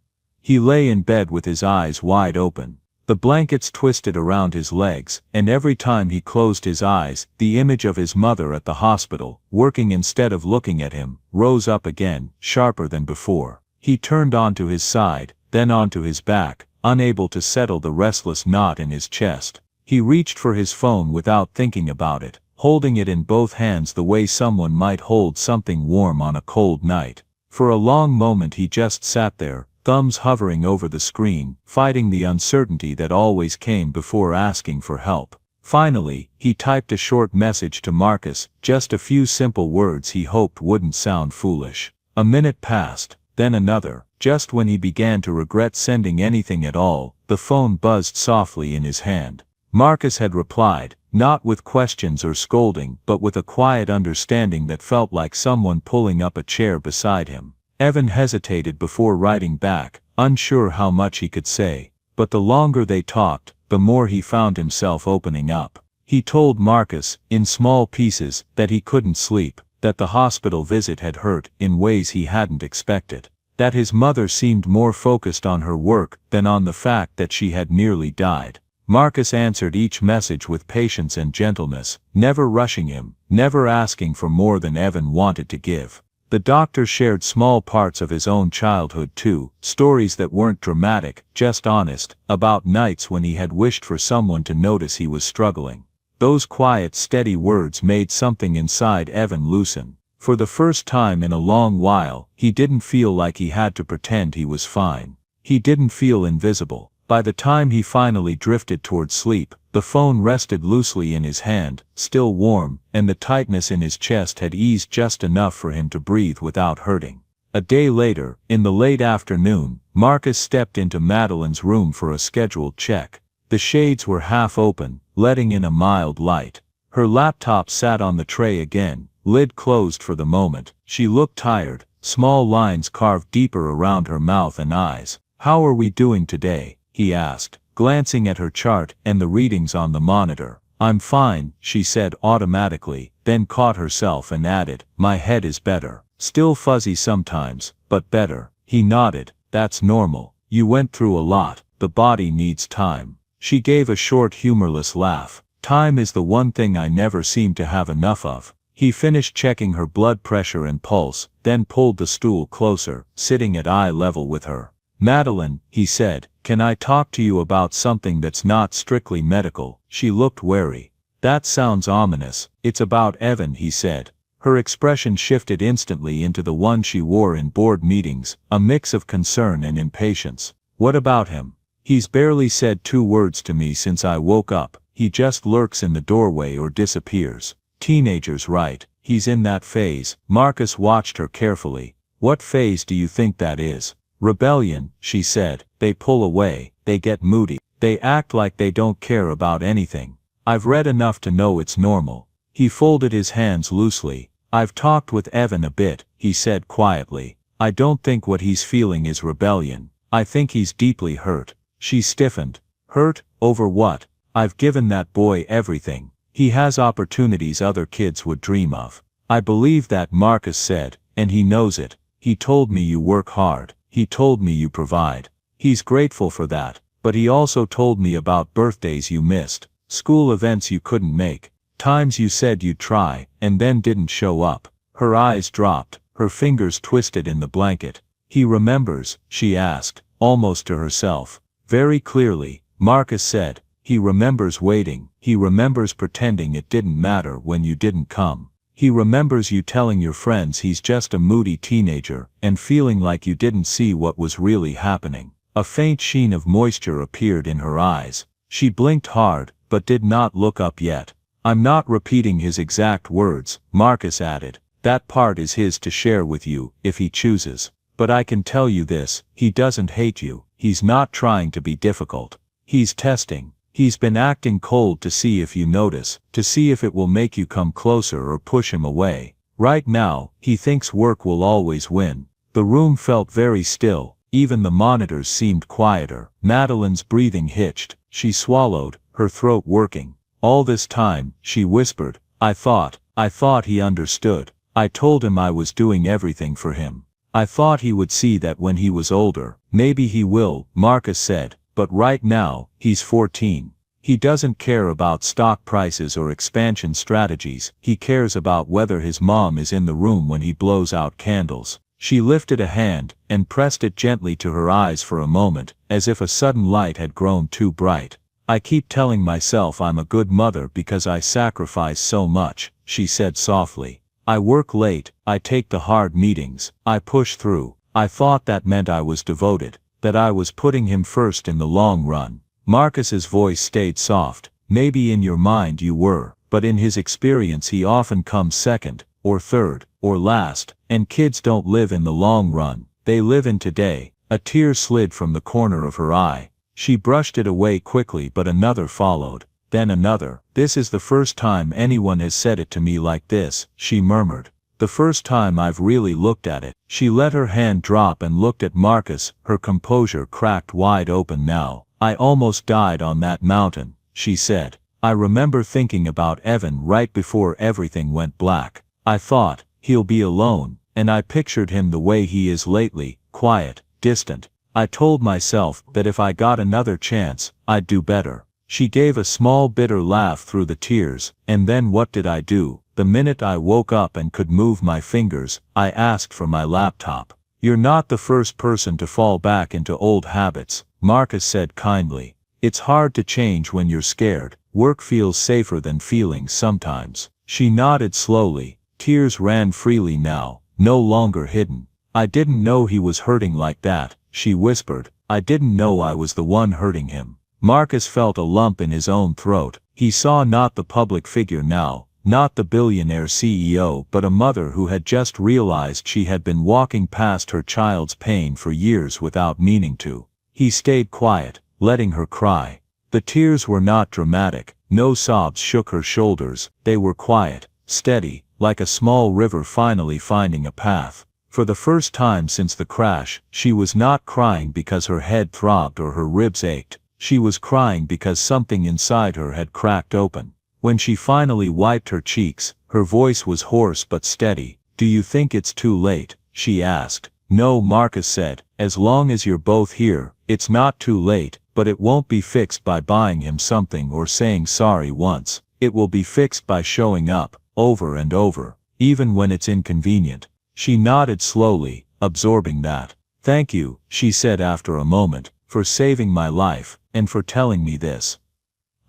he lay in bed with his eyes wide open. The blankets twisted around his legs, and every time he closed his eyes, the image of his mother at the hospital, working instead of looking at him, rose up again, sharper than before. He turned onto his side, then onto his back, unable to settle the restless knot in his chest. He reached for his phone without thinking about it, holding it in both hands the way someone might hold something warm on a cold night. For a long moment he just sat there, thumbs hovering over the screen, fighting the uncertainty that always came before asking for help. Finally, he typed a short message to Marcus, just a few simple words he hoped wouldn't sound foolish. A minute passed, then another. Just when he began to regret sending anything at all, the phone buzzed softly in his hand. Marcus had replied, not with questions or scolding, but with a quiet understanding that felt like someone pulling up a chair beside him. Evan hesitated before writing back, unsure how much he could say. But the longer they talked, the more he found himself opening up. He told Marcus, in small pieces, that he couldn't sleep, that the hospital visit had hurt in ways he hadn't expected, that his mother seemed more focused on her work than on the fact that she had nearly died. Marcus answered each message with patience and gentleness, never rushing him, never asking for more than Evan wanted to give. The doctor shared small parts of his own childhood too, stories that weren't dramatic, just honest, about nights when he had wished for someone to notice he was struggling. Those quiet, steady words made something inside Evan loosen. For the first time in a long while, he didn't feel like he had to pretend he was fine. He didn't feel invisible. By the time he finally drifted toward sleep, the phone rested loosely in his hand, still warm, and the tightness in his chest had eased just enough for him to breathe without hurting. A day later, in the late afternoon, Marcus stepped into Madeline's room for a scheduled check. The shades were half open, letting in a mild light. Her laptop sat on the tray again, lid closed for the moment. She looked tired, small lines carved deeper around her mouth and eyes. "How are we doing today?" he asked, glancing at her chart and the readings on the monitor. "I'm fine," she said automatically, then caught herself and added, "My head is better. Still fuzzy sometimes, but better." He nodded. "That's normal. You went through a lot. The body needs time." She gave a short humorless laugh. "Time is the one thing I never seem to have enough of." He finished checking her blood pressure and pulse, then pulled the stool closer, sitting at eye level with her. "Madeline," he said, "can I talk to you about something that's not strictly medical?" She looked wary. "That sounds ominous." "It's about Evan," he said. Her expression shifted instantly into the one she wore in board meetings, a mix of concern and impatience. "What about him?" "He's barely said 2 words to me since I woke up. He just lurks in the doorway or disappears." "Teenagers, right? He's in that phase." Marcus watched her carefully. "What phase do you think that is?" "Rebellion," she said. "They pull away, they get moody, they act like they don't care about anything. I've read enough to know it's normal." He folded his hands loosely. "I've talked with Evan a bit," he said quietly. "I don't think what he's feeling is rebellion. I think he's deeply hurt." She stiffened. "Hurt? Over what?" "I've given that boy everything. He has opportunities other kids would dream of." "I believe that," Marcus said, "and he knows it. He told me you work hard. He told me you provide. He's grateful for that, but he also told me about birthdays you missed, school events you couldn't make, times you said you'd try, and then didn't show up." Her eyes dropped, her fingers twisted in the blanket. "He remembers?" she asked, almost to herself. "Very clearly," Marcus said. "He remembers waiting. He remembers pretending it didn't matter when you didn't come. He remembers you telling your friends he's just a moody teenager, and feeling like you didn't see what was really happening." A faint sheen of moisture appeared in her eyes. She blinked hard, but did not look up yet. "I'm not repeating his exact words," Marcus added. "That part is his to share with you, if he chooses. But I can tell you this, he doesn't hate you. He's not trying to be difficult. He's testing. He's been acting cold to see if you notice, to see if it will make you come closer or push him away. Right now, he thinks work will always win." The room felt very still, even the monitors seemed quieter. Madeline's breathing hitched. She swallowed, her throat working. "All this time," she whispered, I thought he understood. I told him I was doing everything for him. I thought he would see that when he was older." "Maybe he will," Marcus said. "But right now, he's 14. He doesn't care about stock prices or expansion strategies. He cares about whether his mom is in the room when he blows out candles." She lifted a hand, and pressed it gently to her eyes for a moment, as if a sudden light had grown too bright. "I keep telling myself I'm a good mother because I sacrifice so much," she said softly. "I work late, I take the hard meetings, I push through. I thought that meant I was devoted, that I was putting him first in the long run." Marcus's voice stayed soft. "Maybe in your mind you were, but in his experience he often comes second, or third, or last, and kids don't live in the long run, they live in today." A tear slid from the corner of her eye. She brushed it away quickly, but another followed, then another. "This is the first time anyone has said it to me like this," she murmured. "The first time I've really looked at it." She let her hand drop and looked at Marcus, her composure cracked wide open now. "I almost died on that mountain," she said. "I remember thinking about Evan right before everything went black. I thought, he'll be alone, and I pictured him the way he is lately, quiet, distant. I told myself that if I got another chance, I'd do better." She gave a small bitter laugh through the tears. "And then what did I do? The minute I woke up and could move my fingers, I asked for my laptop." "You're not the first person to fall back into old habits," Marcus said kindly. "It's hard to change when you're scared, Work feels safer than feelings sometimes. She nodded slowly. Tears ran freely now, no longer hidden. I didn't know he was hurting like that, she whispered. I didn't know I was the one hurting him. Marcus felt a lump in his own throat. He saw not the public figure now, not the billionaire CEO, but a mother who had just realized she had been walking past her child's pain for years without meaning to. He stayed quiet, letting her cry. The tears were not dramatic, no sobs shook her shoulders, they were quiet, steady, like a small river finally finding a path. For the first time since the crash, she was not crying because her head throbbed or her ribs ached. She was crying because something inside her had cracked open. When she finally wiped her cheeks, her voice was hoarse but steady. "Do you think it's too late?" she asked. "No," Marcus said. "As long as you're both here, it's not too late, but it won't be fixed by buying him something or saying sorry once. It will be fixed by showing up, over and over, even when it's inconvenient." She nodded slowly, absorbing that. "Thank you," she said after a moment, "for saving my life, and for telling me this.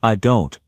I don't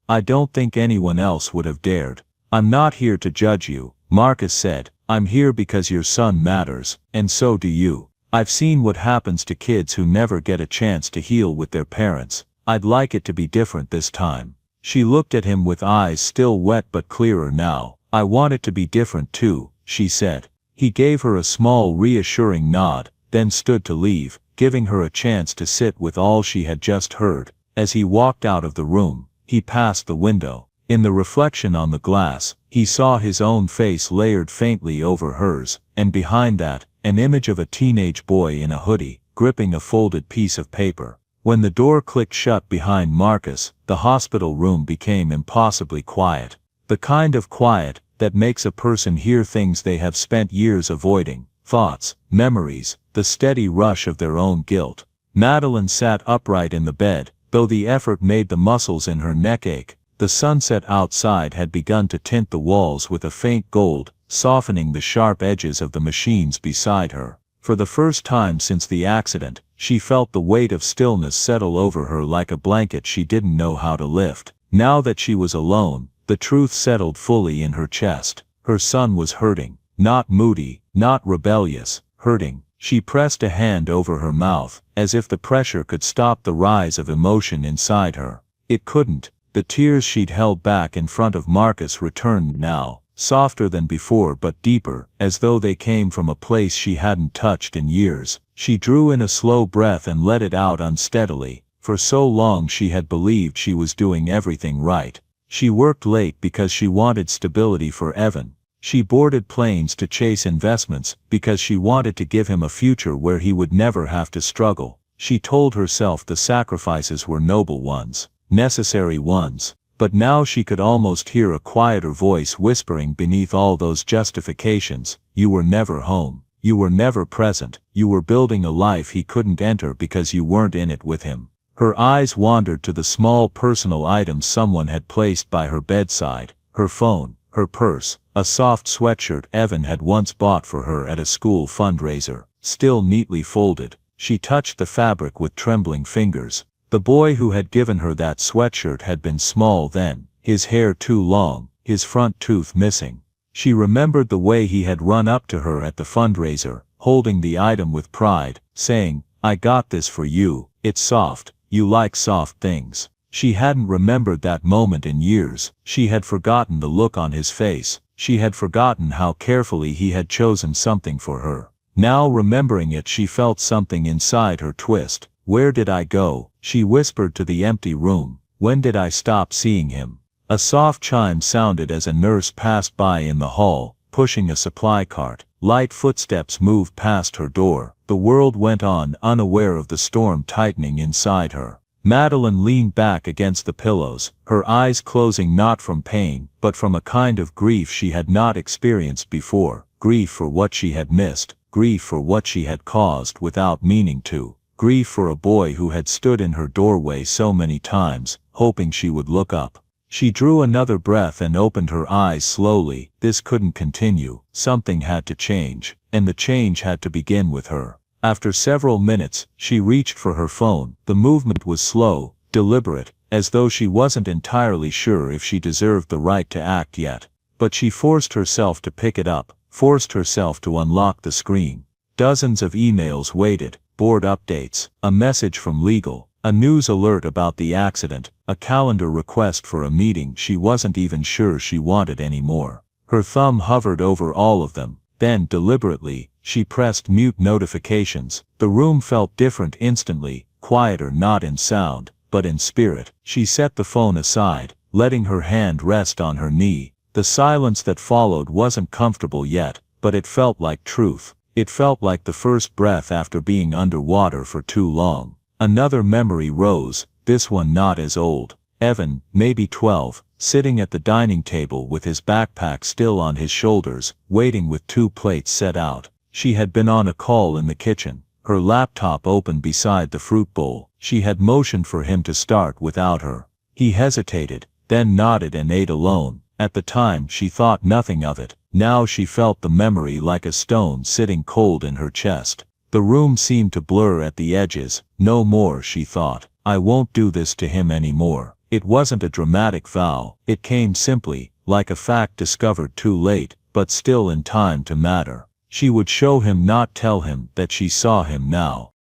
think anyone else would have dared." "I'm not here to judge you," Marcus said. "I'm here because your son matters, and so do you. I've seen what happens to kids who never get a chance to heal with their parents. I'd like it to be different this time." She looked at him with eyes still wet but clearer now. "I want it to be different too," she said. He gave her a small reassuring nod, then stood to leave, giving her a chance to sit with all she had just heard. As he walked out of the room, he passed the window. In the reflection on the glass, he saw his own face layered faintly over hers, and behind that, an image of a teenage boy in a hoodie, gripping a folded piece of paper. When the door clicked shut behind Marcus, the hospital room became impossibly quiet. The kind of quiet that makes a person hear things they have spent years avoiding, thoughts, memories, the steady rush of their own guilt. Madeline sat upright in the bed, though the effort made the muscles in her neck ache. The sunset outside had begun to tint the walls with a faint gold, softening the sharp edges of the machines beside her. For the first time since the accident, she felt the weight of stillness settle over her like a blanket she didn't know how to lift. Now that she was alone, the truth settled fully in her chest. Her son was hurting, not moody, not rebellious, hurting. She pressed a hand over her mouth, as if the pressure could stop the rise of emotion inside her. It couldn't. The tears she'd held back in front of Marcus returned now, softer than before but deeper, as though they came from a place she hadn't touched in years. She drew in a slow breath and let it out unsteadily. For so long she had believed she was doing everything right. She worked late because she wanted stability for Evan. She boarded planes to chase investments because she wanted to give him a future where he would never have to struggle. She told herself the sacrifices were noble ones, necessary ones. But now she could almost hear a quieter voice whispering beneath all those justifications, "You were never home. You were never present. You were building a life he couldn't enter because you weren't in it with him." Her eyes wandered to the small personal items someone had placed by her bedside, her phone, her purse, a soft sweatshirt Evan had once bought for her at a school fundraiser, still neatly folded. She touched the fabric with trembling fingers. The boy who had given her that sweatshirt had been small then, his hair too long, his front tooth missing. She remembered the way he had run up to her at the fundraiser, holding the item with pride, saying, "I got this for you, it's soft. You like soft things." She hadn't remembered that moment in years. She had forgotten the look on his face. She had forgotten how carefully he had chosen something for her. Now remembering it, she felt something inside her twist. "Where did I go?" she whispered to the empty room. "When did I stop seeing him?" A soft chime sounded as a nurse passed by in the hall, pushing a supply cart. Light footsteps moved past her door. The world went on, unaware of the storm tightening inside her. Madeline leaned back against the pillows, her eyes closing not from pain, but from a kind of grief she had not experienced before. Grief for what she had missed, grief for what she had caused without meaning to, grief for a boy who had stood in her doorway so many times, hoping she would look up. She drew another breath and opened her eyes slowly. This couldn't continue. Something had to change, and the change had to begin with her. After several minutes, she reached for her phone. The movement was slow, deliberate, as though she wasn't entirely sure if she deserved the right to act yet. But she forced herself to pick it up, forced herself to unlock the screen. Dozens of emails waited, board updates, a message from legal, a news alert about the accident, a calendar request for a meeting she wasn't even sure she wanted anymore. Her thumb hovered over all of them, then deliberately, she pressed mute notifications. The room felt different instantly, quieter not in sound, but in spirit. She set the phone aside, letting her hand rest on her knee. The silence that followed wasn't comfortable yet, but it felt like truth. It felt like the first breath after being underwater for too long. Another memory rose, this one not as old. Evan, maybe 12, sitting at the dining table with his backpack still on his shoulders, waiting with 2 plates set out. She had been on a call in the kitchen, her laptop open beside the fruit bowl. She had motioned for him to start without her. He hesitated, then nodded and ate alone. At the time she thought nothing of it. Now she felt the memory like a stone sitting cold in her chest. The room seemed to blur at the edges. No more, she thought. I won't do this to him anymore. It wasn't a dramatic vow. It came simply, like a fact discovered too late, but still in time to matter. She would show him, not tell him, that she saw him now.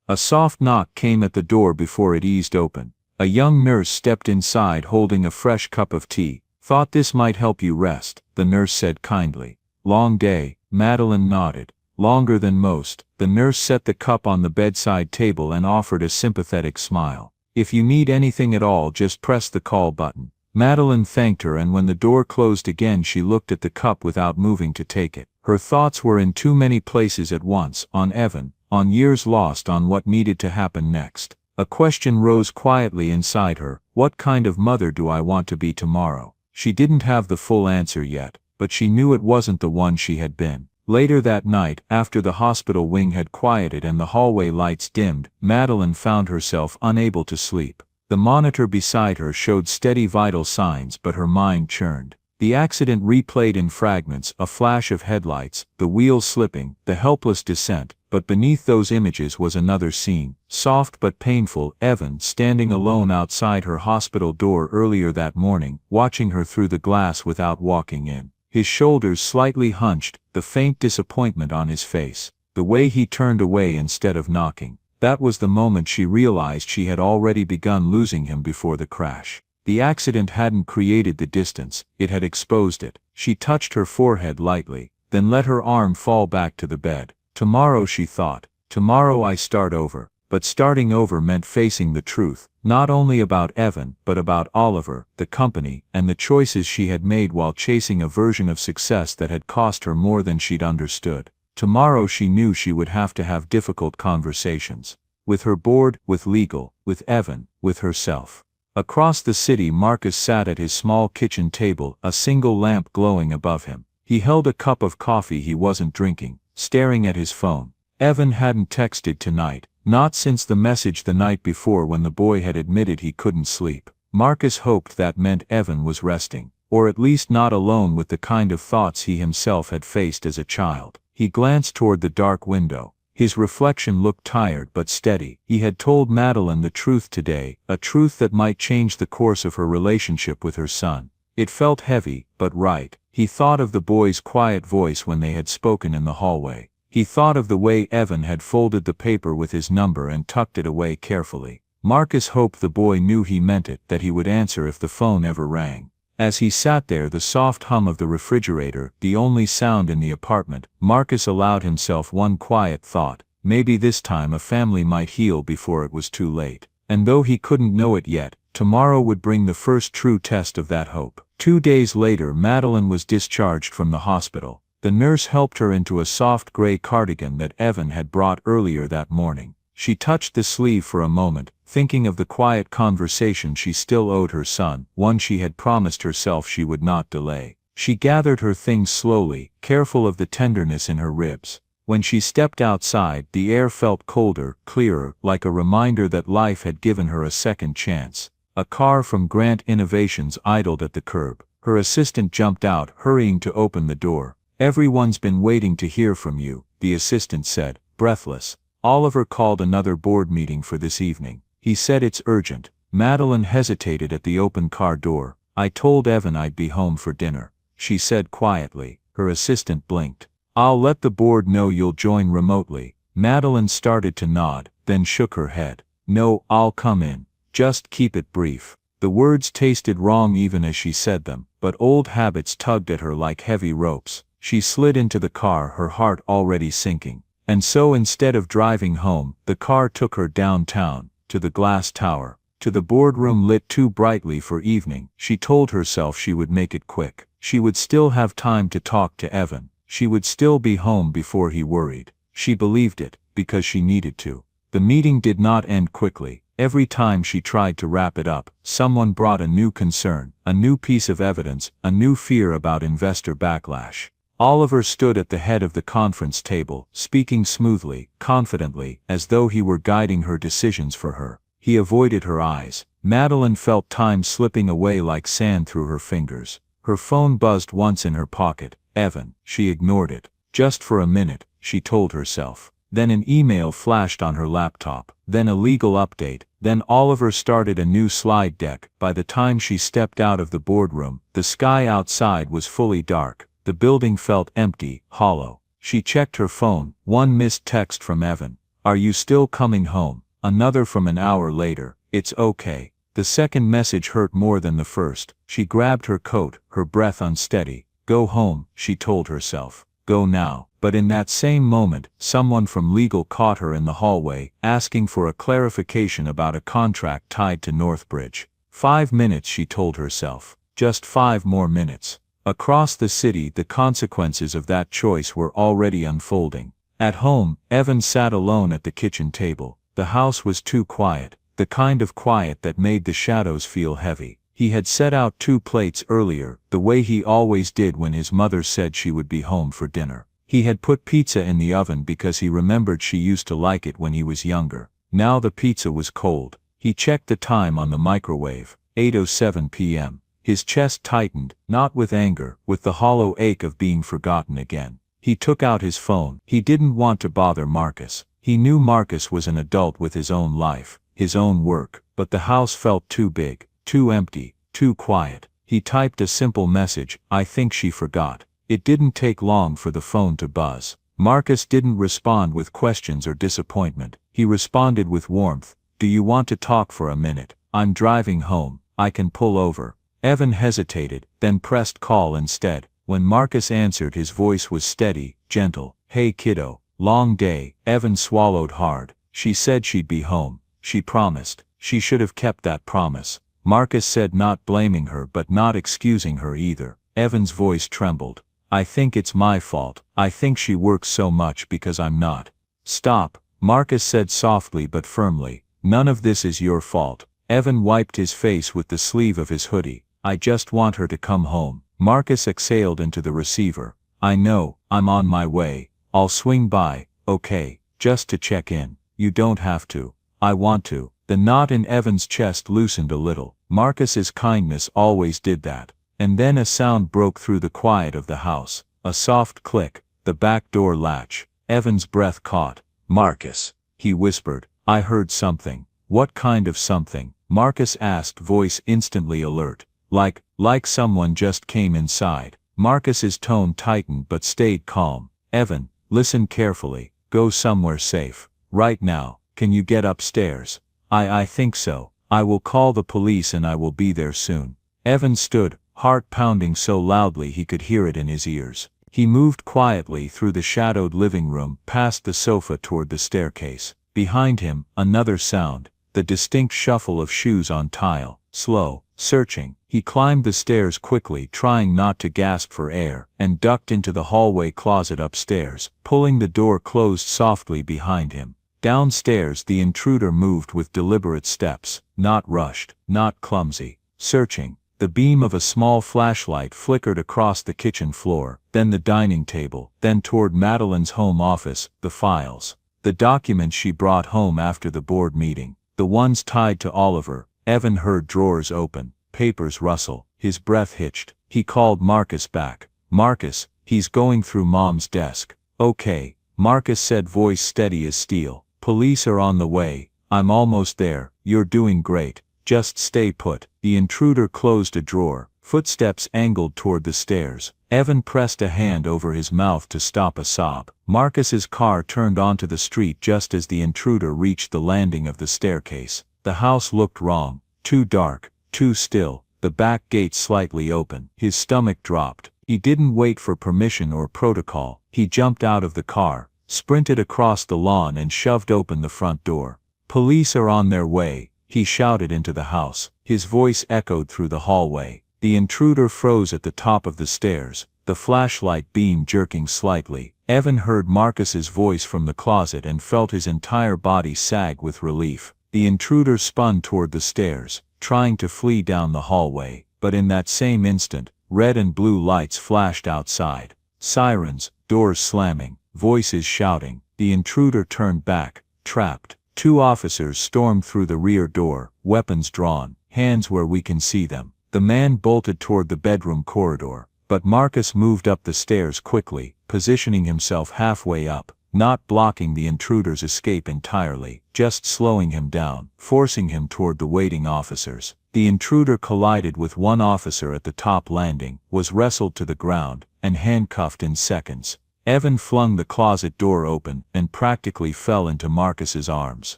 A soft knock came at the door before it eased open. A young nurse stepped inside holding a fresh cup of tea. Thought this might help you rest, the nurse said kindly. Long day, Madeline nodded. Longer than most. The nurse set the cup on the bedside table and offered a sympathetic smile. If you need anything at all, just press the call button. Madeline thanked her, and when the door closed again she looked at the cup without moving to take it. Her thoughts were in too many places at once, on Evan, on years lost, on what needed to happen next. A question rose quietly inside her. What kind of mother do I want to be tomorrow? She didn't have the full answer yet, but she knew it wasn't the one she had been. Later that night, after the hospital wing had quieted and the hallway lights dimmed, Madeline found herself unable to sleep. The monitor beside her showed steady vital signs, but her mind churned. The accident replayed in fragments, a flash of headlights, the wheels slipping, the helpless descent, but beneath those images was another scene, soft but painful. Evan standing alone outside her hospital door earlier that morning, watching her through the glass without walking in. His shoulders slightly hunched, the faint disappointment on his face, the way he turned away instead of knocking. That was the moment she realized she had already begun losing him before the crash. The accident hadn't created the distance, it had exposed it. She touched her forehead lightly, then let her arm fall back to the bed. Tomorrow, she thought, tomorrow I start over. But starting over meant facing the truth, not only about Evan, but about Oliver, the company, and the choices she had made while chasing a version of success that had cost her more than she'd understood. Tomorrow she knew she would have to have difficult conversations. With her board, with legal, with Evan, with herself. Across the city, Marcus sat at his small kitchen table, a single lamp glowing above him. He held a cup of coffee he wasn't drinking, staring at his phone. Evan hadn't texted tonight, not since the message the night before when the boy had admitted he couldn't sleep. Marcus hoped that meant Evan was resting, or at least not alone with the kind of thoughts he himself had faced as a child. He glanced toward the dark window. His reflection looked tired but steady. He had told Madeline the truth today, a truth that might change the course of her relationship with her son. It felt heavy, but right. He thought of the boy's quiet voice when they had spoken in the hallway. He thought of the way Evan had folded the paper with his number and tucked it away carefully. Marcus hoped the boy knew he meant it, that he would answer if the phone ever rang. As he sat there, the soft hum of the refrigerator, the only sound in the apartment, Marcus allowed himself one quiet thought. Maybe this time a family might heal before it was too late. And though he couldn't know it yet, tomorrow would bring the first true test of that hope. 2 days later, Madeline was discharged from the hospital. The nurse helped her into a soft gray cardigan that Evan had brought earlier that morning. She touched the sleeve for a moment, thinking of the quiet conversation she still owed her son, one she had promised herself she would not delay. She gathered her things slowly, careful of the tenderness in her ribs. When she stepped outside, the air felt colder, clearer, like a reminder that life had given her a second chance. A car from Grant Innovations idled at the curb. Her assistant jumped out, hurrying to open the door. "Everyone's been waiting to hear from you," the assistant said, breathless. "Oliver called another board meeting for this evening. He said it's urgent." Madeline hesitated at the open car door. I told Evan I'd be home for dinner, she said quietly. Her assistant blinked. I'll let the board know you'll join remotely. Madeline started to nod, then shook her head. No, I'll come in. Just keep it brief. The words tasted wrong even as she said them, but old habits tugged at her like heavy ropes. She slid into the car, her heart already sinking. And so instead of driving home, the car took her downtown, to the glass tower, to the boardroom lit too brightly for evening. She told herself she would make it quick. She would still have time to talk to Evan. She would still be home before he worried. She believed it, because she needed to. The meeting did not end quickly. Every time she tried to wrap it up, someone brought a new concern, a new piece of evidence, a new fear about investor backlash. Oliver stood at the head of the conference table, speaking smoothly, confidently, as though he were guiding her decisions for her. He avoided her eyes. Madeline felt time slipping away like sand through her fingers. Her phone buzzed once in her pocket. Evan. She ignored it. Just for a minute, she told herself. Then an email flashed on her laptop. Then a legal update. Then Oliver started a new slide deck. By the time she stepped out of the boardroom, the sky outside was fully dark. The building felt empty, hollow. She checked her phone. One missed text from Evan. Are you still coming home? Another from an hour later. It's okay. The second message hurt more than the first. She grabbed her coat, her breath unsteady. Go home, she told herself. Go now. But in that same moment, someone from legal caught her in the hallway, asking for a clarification about a contract tied to Northbridge. 5 minutes, she told herself. Just 5 more minutes. Across the city, the consequences of that choice were already unfolding. At home, Evan sat alone at the kitchen table. The house was too quiet, the kind of quiet that made the shadows feel heavy. He had set out 2 plates earlier, the way he always did when his mother said she would be home for dinner. He had put pizza in the oven because he remembered she used to like it when he was younger. Now the pizza was cold. He checked the time on the microwave. 8:07 p.m. His chest tightened, not with anger, with the hollow ache of being forgotten again. He took out his phone. He didn't want to bother Marcus. He knew Marcus was an adult with his own life, his own work, but the house felt too big, too empty, too quiet. He typed a simple message. I think she forgot. It didn't take long for the phone to buzz. Marcus didn't respond with questions or disappointment. He responded with warmth. Do you want to talk for a minute? I'm driving home. I can pull over. Evan hesitated, then pressed call instead. When Marcus answered, his voice was steady, gentle. Hey kiddo, long day. Evan swallowed hard. She said she'd be home. She promised. She should have kept that promise. Marcus said, not blaming her but not excusing her either. Evan's voice trembled. I think it's my fault. I think she works so much because I'm not. Stop, Marcus said softly but firmly. None of this is your fault. Evan wiped his face with the sleeve of his hoodie. I just want her to come home. Marcus exhaled into the receiver. I know, I'm on my way. I'll swing by, okay, just to check in. You don't have to. I want to. The knot in Evan's chest loosened a little. Marcus's kindness always did that. And then a sound broke through the quiet of the house. A soft click, the back door latch. Evan's breath caught. Marcus, he whispered. I heard something. What kind of something? Marcus asked, voice instantly alert. Like someone just came inside. Marcus's tone tightened but stayed calm. Evan, listen carefully. Go somewhere safe. Right now. Can you get upstairs? I think so. I will call the police and I will be there soon. Evan stood, heart pounding so loudly he could hear it in his ears. He moved quietly through the shadowed living room, past the sofa toward the staircase. Behind him, another sound, the distinct shuffle of shoes on tile, slow, searching. He climbed the stairs quickly, trying not to gasp for air, and ducked into the hallway closet upstairs, pulling the door closed softly behind him. Downstairs, the intruder moved with deliberate steps, not rushed, not clumsy, searching. The beam of a small flashlight flickered across the kitchen floor, then the dining table, then toward Madeline's home office, the files. The documents she brought home after the board meeting, the ones tied to Oliver. Evan heard drawers open, papers rustle, his breath hitched. He called Marcus back. Marcus, he's going through Mom's desk. Okay, Marcus said, voice steady as steel. Police are on the way. I'm almost there. You're doing great. Just stay put. The intruder closed a drawer. Footsteps angled toward the stairs. Evan pressed a hand over his mouth to stop a sob. Marcus's car turned onto the street just as the intruder reached the landing of the staircase. The house looked wrong. Too dark, too still, the back gate slightly open. His stomach dropped. He didn't wait for permission or protocol. He jumped out of the car, sprinted across the lawn and shoved open the front door. "Police are on their way," he shouted into the house. His voice echoed through the hallway. The intruder froze at the top of the stairs, the flashlight beam jerking slightly. Evan heard Marcus's voice from the closet and felt his entire body sag with relief. The intruder spun toward the stairs, trying to flee down the hallway, but in that same instant, red and blue lights flashed outside. Sirens, doors slamming, voices shouting. The intruder turned back, trapped. Two officers stormed through the rear door, weapons drawn, hands where we can see them. The man bolted toward the bedroom corridor, but Marcus moved up the stairs quickly, positioning himself halfway up, not blocking the intruder's escape entirely, just slowing him down, forcing him toward the waiting officers. The intruder collided with one officer at the top landing, was wrestled to the ground, and handcuffed in seconds. Evan flung the closet door open and practically fell into Marcus's arms.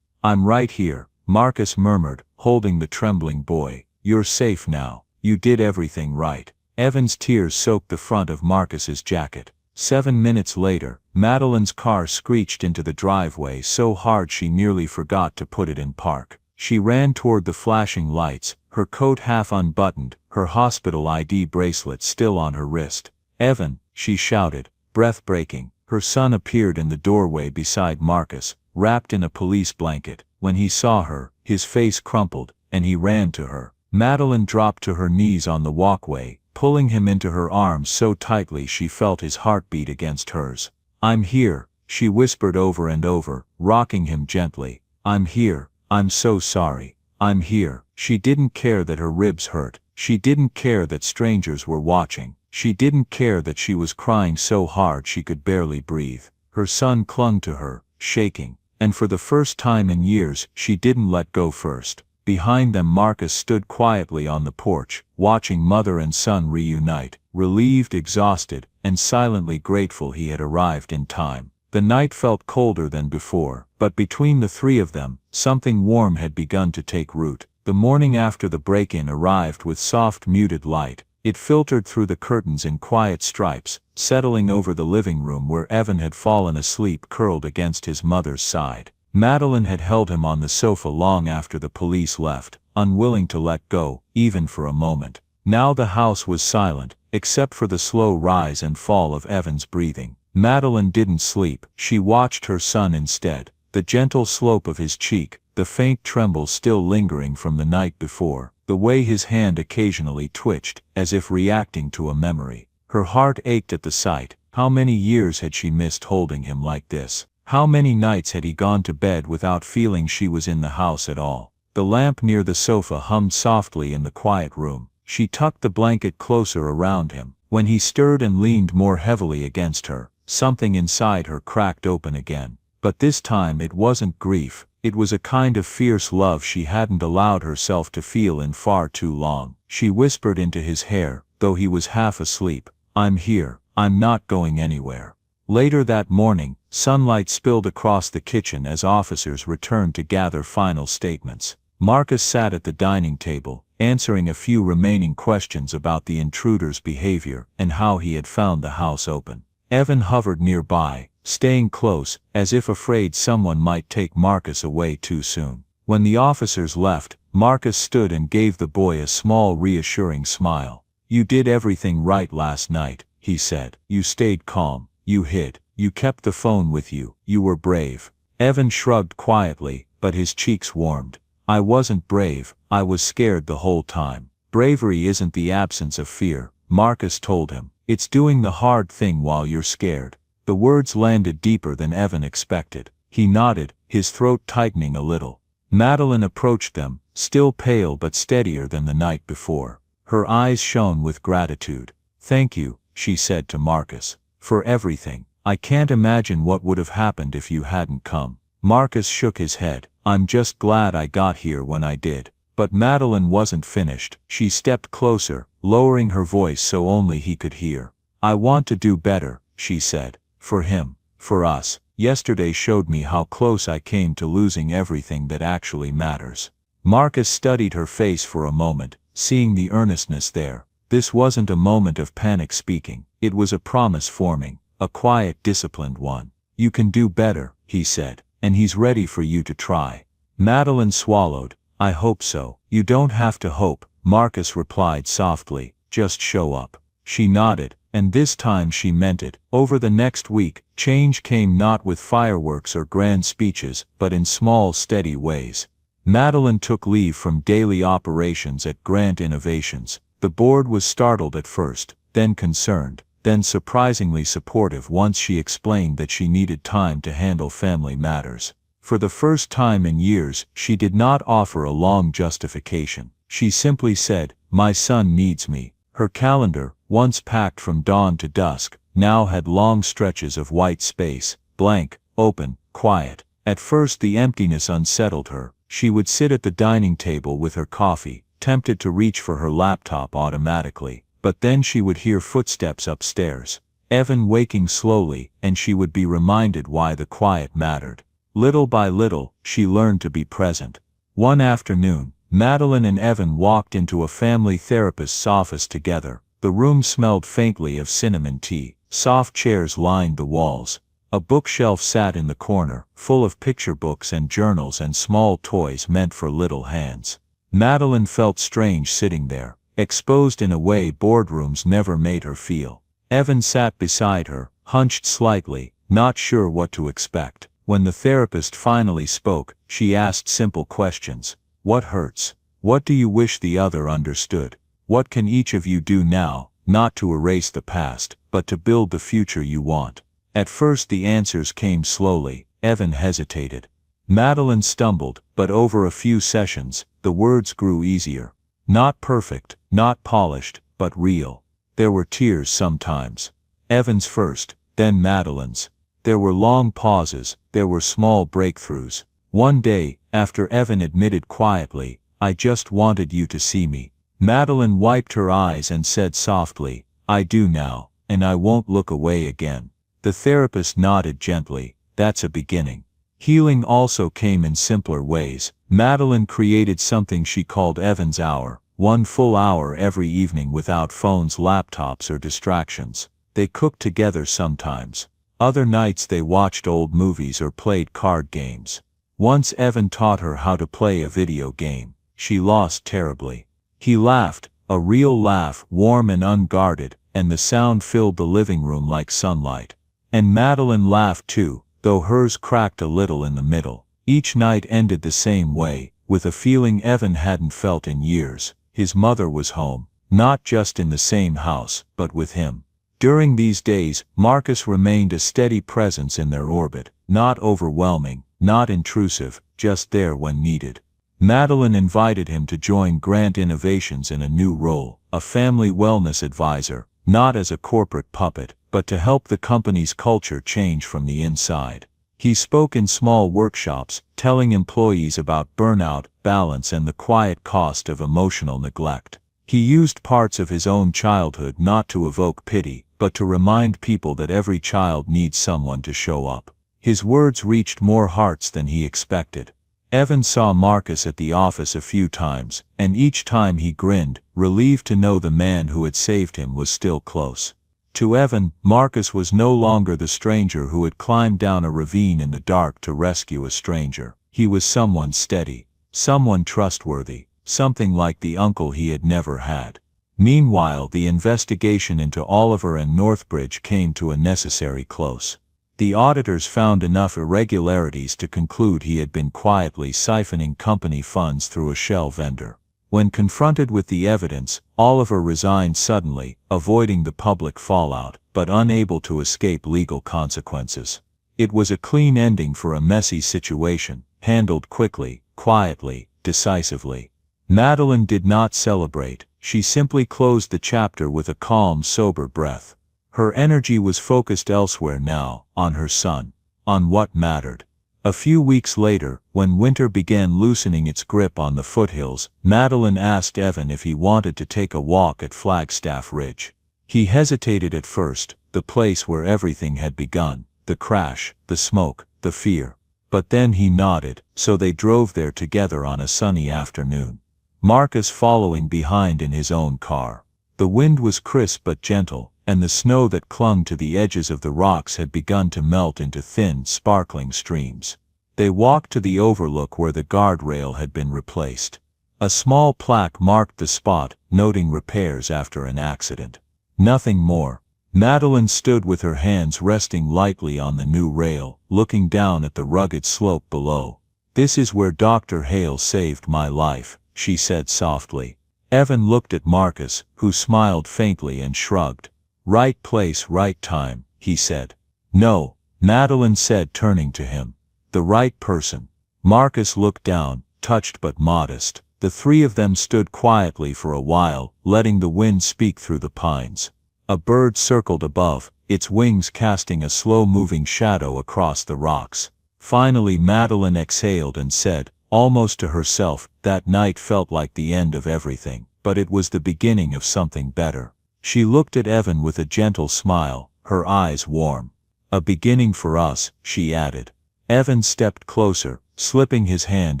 "I'm right here," Marcus murmured, holding the trembling boy. "You're safe now. You did everything right." Evan's tears soaked the front of Marcus's jacket. 7 minutes later, Madeline's car screeched into the driveway so hard she nearly forgot to put it in park. She ran toward the flashing lights, her coat half unbuttoned, her hospital ID bracelet still on her wrist. "Evan," she shouted, breath-breaking. Her son appeared in the doorway beside Marcus, wrapped in a police blanket. When he saw her, his face crumpled, and he ran to her. Madeline dropped to her knees on the walkway, pulling him into her arms so tightly she felt his heartbeat against hers. "I'm here," she whispered over and over, rocking him gently. "I'm here. I'm so sorry. I'm here." She didn't care that her ribs hurt. She didn't care that strangers were watching. She didn't care that she was crying so hard she could barely breathe. Her son clung to her, shaking, and for the first time in years she didn't let go first. Behind them Marcus stood quietly on the porch, watching mother and son reunite, relieved, exhausted, and silently grateful he had arrived in time. The night felt colder than before, but between the three of them, something warm had begun to take root. The morning after the break-in arrived with soft muted light. It filtered through the curtains in quiet stripes, settling over the living room where Evan had fallen asleep curled against his mother's side. Madeline had held him on the sofa long after the police left, unwilling to let go, even for a moment. Now the house was silent, except for the slow rise and fall of Evan's breathing. Madeline didn't sleep. She watched her son instead. The gentle slope of his cheek, the faint tremble still lingering from the night before, the way his hand occasionally twitched, as if reacting to a memory. Her heart ached at the sight. How many years had she missed holding him like this? How many nights had he gone to bed without feeling she was in the house at all? The lamp near the sofa hummed softly in the quiet room. She tucked the blanket closer around him. When he stirred and leaned more heavily against her, something inside her cracked open again. But this time it wasn't grief. It was a kind of fierce love she hadn't allowed herself to feel in far too long. She whispered into his hair, though he was half asleep, "I'm here. I'm not going anywhere." Later that morning, sunlight spilled across the kitchen as officers returned to gather final statements. Marcus sat at the dining table, answering a few remaining questions about the intruder's behavior and how he had found the house open. Evan hovered nearby, staying close, as if afraid someone might take Marcus away too soon. When the officers left, Marcus stood and gave the boy a small reassuring smile. "You did everything right last night," he said. "You stayed calm. You hid. You kept the phone with you. You were brave." Evan shrugged quietly, but his cheeks warmed. "I wasn't brave. I was scared the whole time." "Bravery isn't the absence of fear," Marcus told him. "It's doing the hard thing while you're scared." The words landed deeper than Evan expected. He nodded, his throat tightening a little. Madeline approached them, still pale but steadier than the night before. Her eyes shone with gratitude. "Thank you," she said to Marcus, "for everything. I can't imagine what would have happened if you hadn't come." Marcus shook his head. "I'm just glad I got here when I did. But Madeline wasn't finished. She stepped closer, lowering her voice so only he could hear. "I want to do better," she said. "For him. For us. Yesterday showed me how close I came to losing everything that actually matters." Marcus studied her face for a moment, seeing the earnestness there. This wasn't a moment of panic speaking. It was a promise forming, a quiet, disciplined one. "You can do better," he said, "and he's ready for you to try." Madeline swallowed. "I hope so." "You don't have to hope," Marcus replied softly. "Just show up." She nodded, and this time she meant it. Over the next week, change came not with fireworks or grand speeches, but in small, steady ways. Madeline took leave from daily operations at Grant Innovations. The board was startled at first, then concerned, then surprisingly supportive once she explained that she needed time to handle family matters. For the first time in years, she did not offer a long justification. She simply said, "My son needs me." Her calendar, once packed from dawn to dusk, now had long stretches of white space, blank, open, quiet. At first the emptiness unsettled her. She would sit at the dining table with her coffee, tempted to reach for her laptop automatically, but then she would hear footsteps upstairs. Evan waking slowly, and she would be reminded why the quiet mattered. Little by little, she learned to be present. One afternoon, Madeline and Evan walked into a family therapist's office together. The room smelled faintly of cinnamon tea. Soft chairs lined the walls. A bookshelf sat in the corner, full of picture books and journals and small toys meant for little hands. Madeline felt strange sitting there, exposed in a way boardrooms never made her feel. Evan sat beside her, hunched slightly, not sure what to expect. When the therapist finally spoke, she asked simple questions. "What hurts? What do you wish the other understood? What can each of you do now, not to erase the past, but to build the future you want?" At first the answers came slowly. Evan hesitated. Madeline stumbled, but over a few sessions, the words grew easier. Not perfect, not polished, but real. There were tears sometimes. Evan's first, then Madeline's. There were long pauses, there were small breakthroughs. One day, after Evan admitted quietly, "I just wanted you to see me," Madeline wiped her eyes and said softly, "I do now, and I won't look away again." The therapist nodded gently. "That's a beginning." Healing also came in simpler ways. Madeline created something she called Evan's Hour, 1 full hour every evening without phones, laptops, or distractions. They cooked together sometimes. Other nights they watched old movies or played card games. Once Evan taught her how to play a video game. She lost terribly. He laughed, a real laugh, warm and unguarded, and the sound filled the living room like sunlight. And Madeline laughed too, though hers cracked a little in the middle. Each night ended the same way, with a feeling Evan hadn't felt in years. His mother was home, not just in the same house, but with him. During these days, Marcus remained a steady presence in their orbit, not overwhelming, not intrusive, just there when needed. Madeline invited him to join Grant Innovations in a new role, a family wellness advisor, not as a corporate puppet, but to help the company's culture change from the inside. He spoke in small workshops, telling employees about burnout, balance, and the quiet cost of emotional neglect. He used parts of his own childhood not to evoke pity, but to remind people that every child needs someone to show up. His words reached more hearts than he expected. Evan saw Marcus at the office a few times, and each time he grinned, relieved to know the man who had saved him was still close. To Evan, Marcus was no longer the stranger who had climbed down a ravine in the dark to rescue a stranger. He was someone steady, someone trustworthy, something like the uncle he had never had. Meanwhile, the investigation into Oliver and Northbridge came to a necessary close. The auditors found enough irregularities to conclude he had been quietly siphoning company funds through a shell vendor. When confronted with the evidence, Oliver resigned suddenly, avoiding the public fallout, but unable to escape legal consequences. It was a clean ending for a messy situation, handled quickly, quietly, decisively. Madeline did not celebrate. She simply closed the chapter with a calm, sober breath. Her energy was focused elsewhere now, on her son, on what mattered. A few weeks later, when winter began loosening its grip on the foothills, Madeline asked Evan if he wanted to take a walk at Flagstaff Ridge. He hesitated at first, the place where everything had begun, the crash, the smoke, the fear. But then he nodded, so they drove there together on a sunny afternoon. Marcus following behind in his own car. The wind was crisp but gentle, and the snow that clung to the edges of the rocks had begun to melt into thin, sparkling streams. They walked to the overlook where the guardrail had been replaced. A small plaque marked the spot, noting repairs after an accident. Nothing more. Madeline stood with her hands resting lightly on the new rail, looking down at the rugged slope below. "This is where Dr. Hale saved my life," she said softly. Evan looked at Marcus, who smiled faintly and shrugged. "Right place, right time," he said. "No," Madeline said, turning to him. "The right person." Marcus looked down, touched but modest. The three of them stood quietly for a while, letting the wind speak through the pines. A bird circled above, its wings casting a slow-moving shadow across the rocks. Finally Madeline exhaled and said, almost to herself, that night felt like the end of everything, but it was the beginning of something better. She looked at Evan with a gentle smile, her eyes warm. "A beginning for us," she added. Evan stepped closer, slipping his hand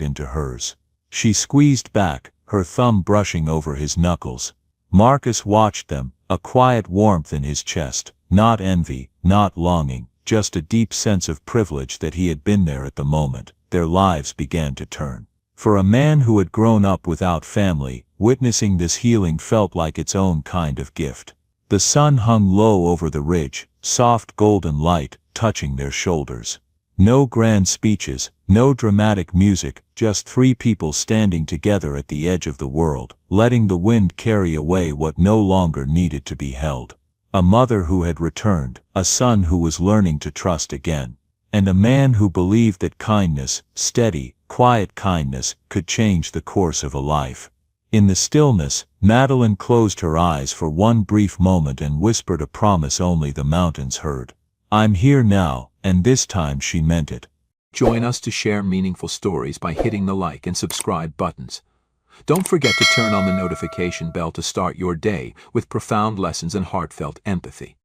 into hers. She squeezed back, her thumb brushing over his knuckles. Marcus watched them, a quiet warmth in his chest, not envy, not longing, just a deep sense of privilege that he had been there at the moment their lives began to turn. For a man who had grown up without family, witnessing this healing felt like its own kind of gift. The sun hung low over the ridge, soft golden light, touching their shoulders. No grand speeches, no dramatic music, just three people standing together at the edge of the world, letting the wind carry away what no longer needed to be held. A mother who had returned, a son who was learning to trust again, and a man who believed that kindness, steady, quiet kindness, could change the course of a life. In the stillness, Madeline closed her eyes for one brief moment and whispered a promise only the mountains heard. "I'm here now," and this time she meant it. Join us to share meaningful stories by hitting the like and subscribe buttons. Don't forget to turn on the notification bell to start your day with profound lessons and heartfelt empathy.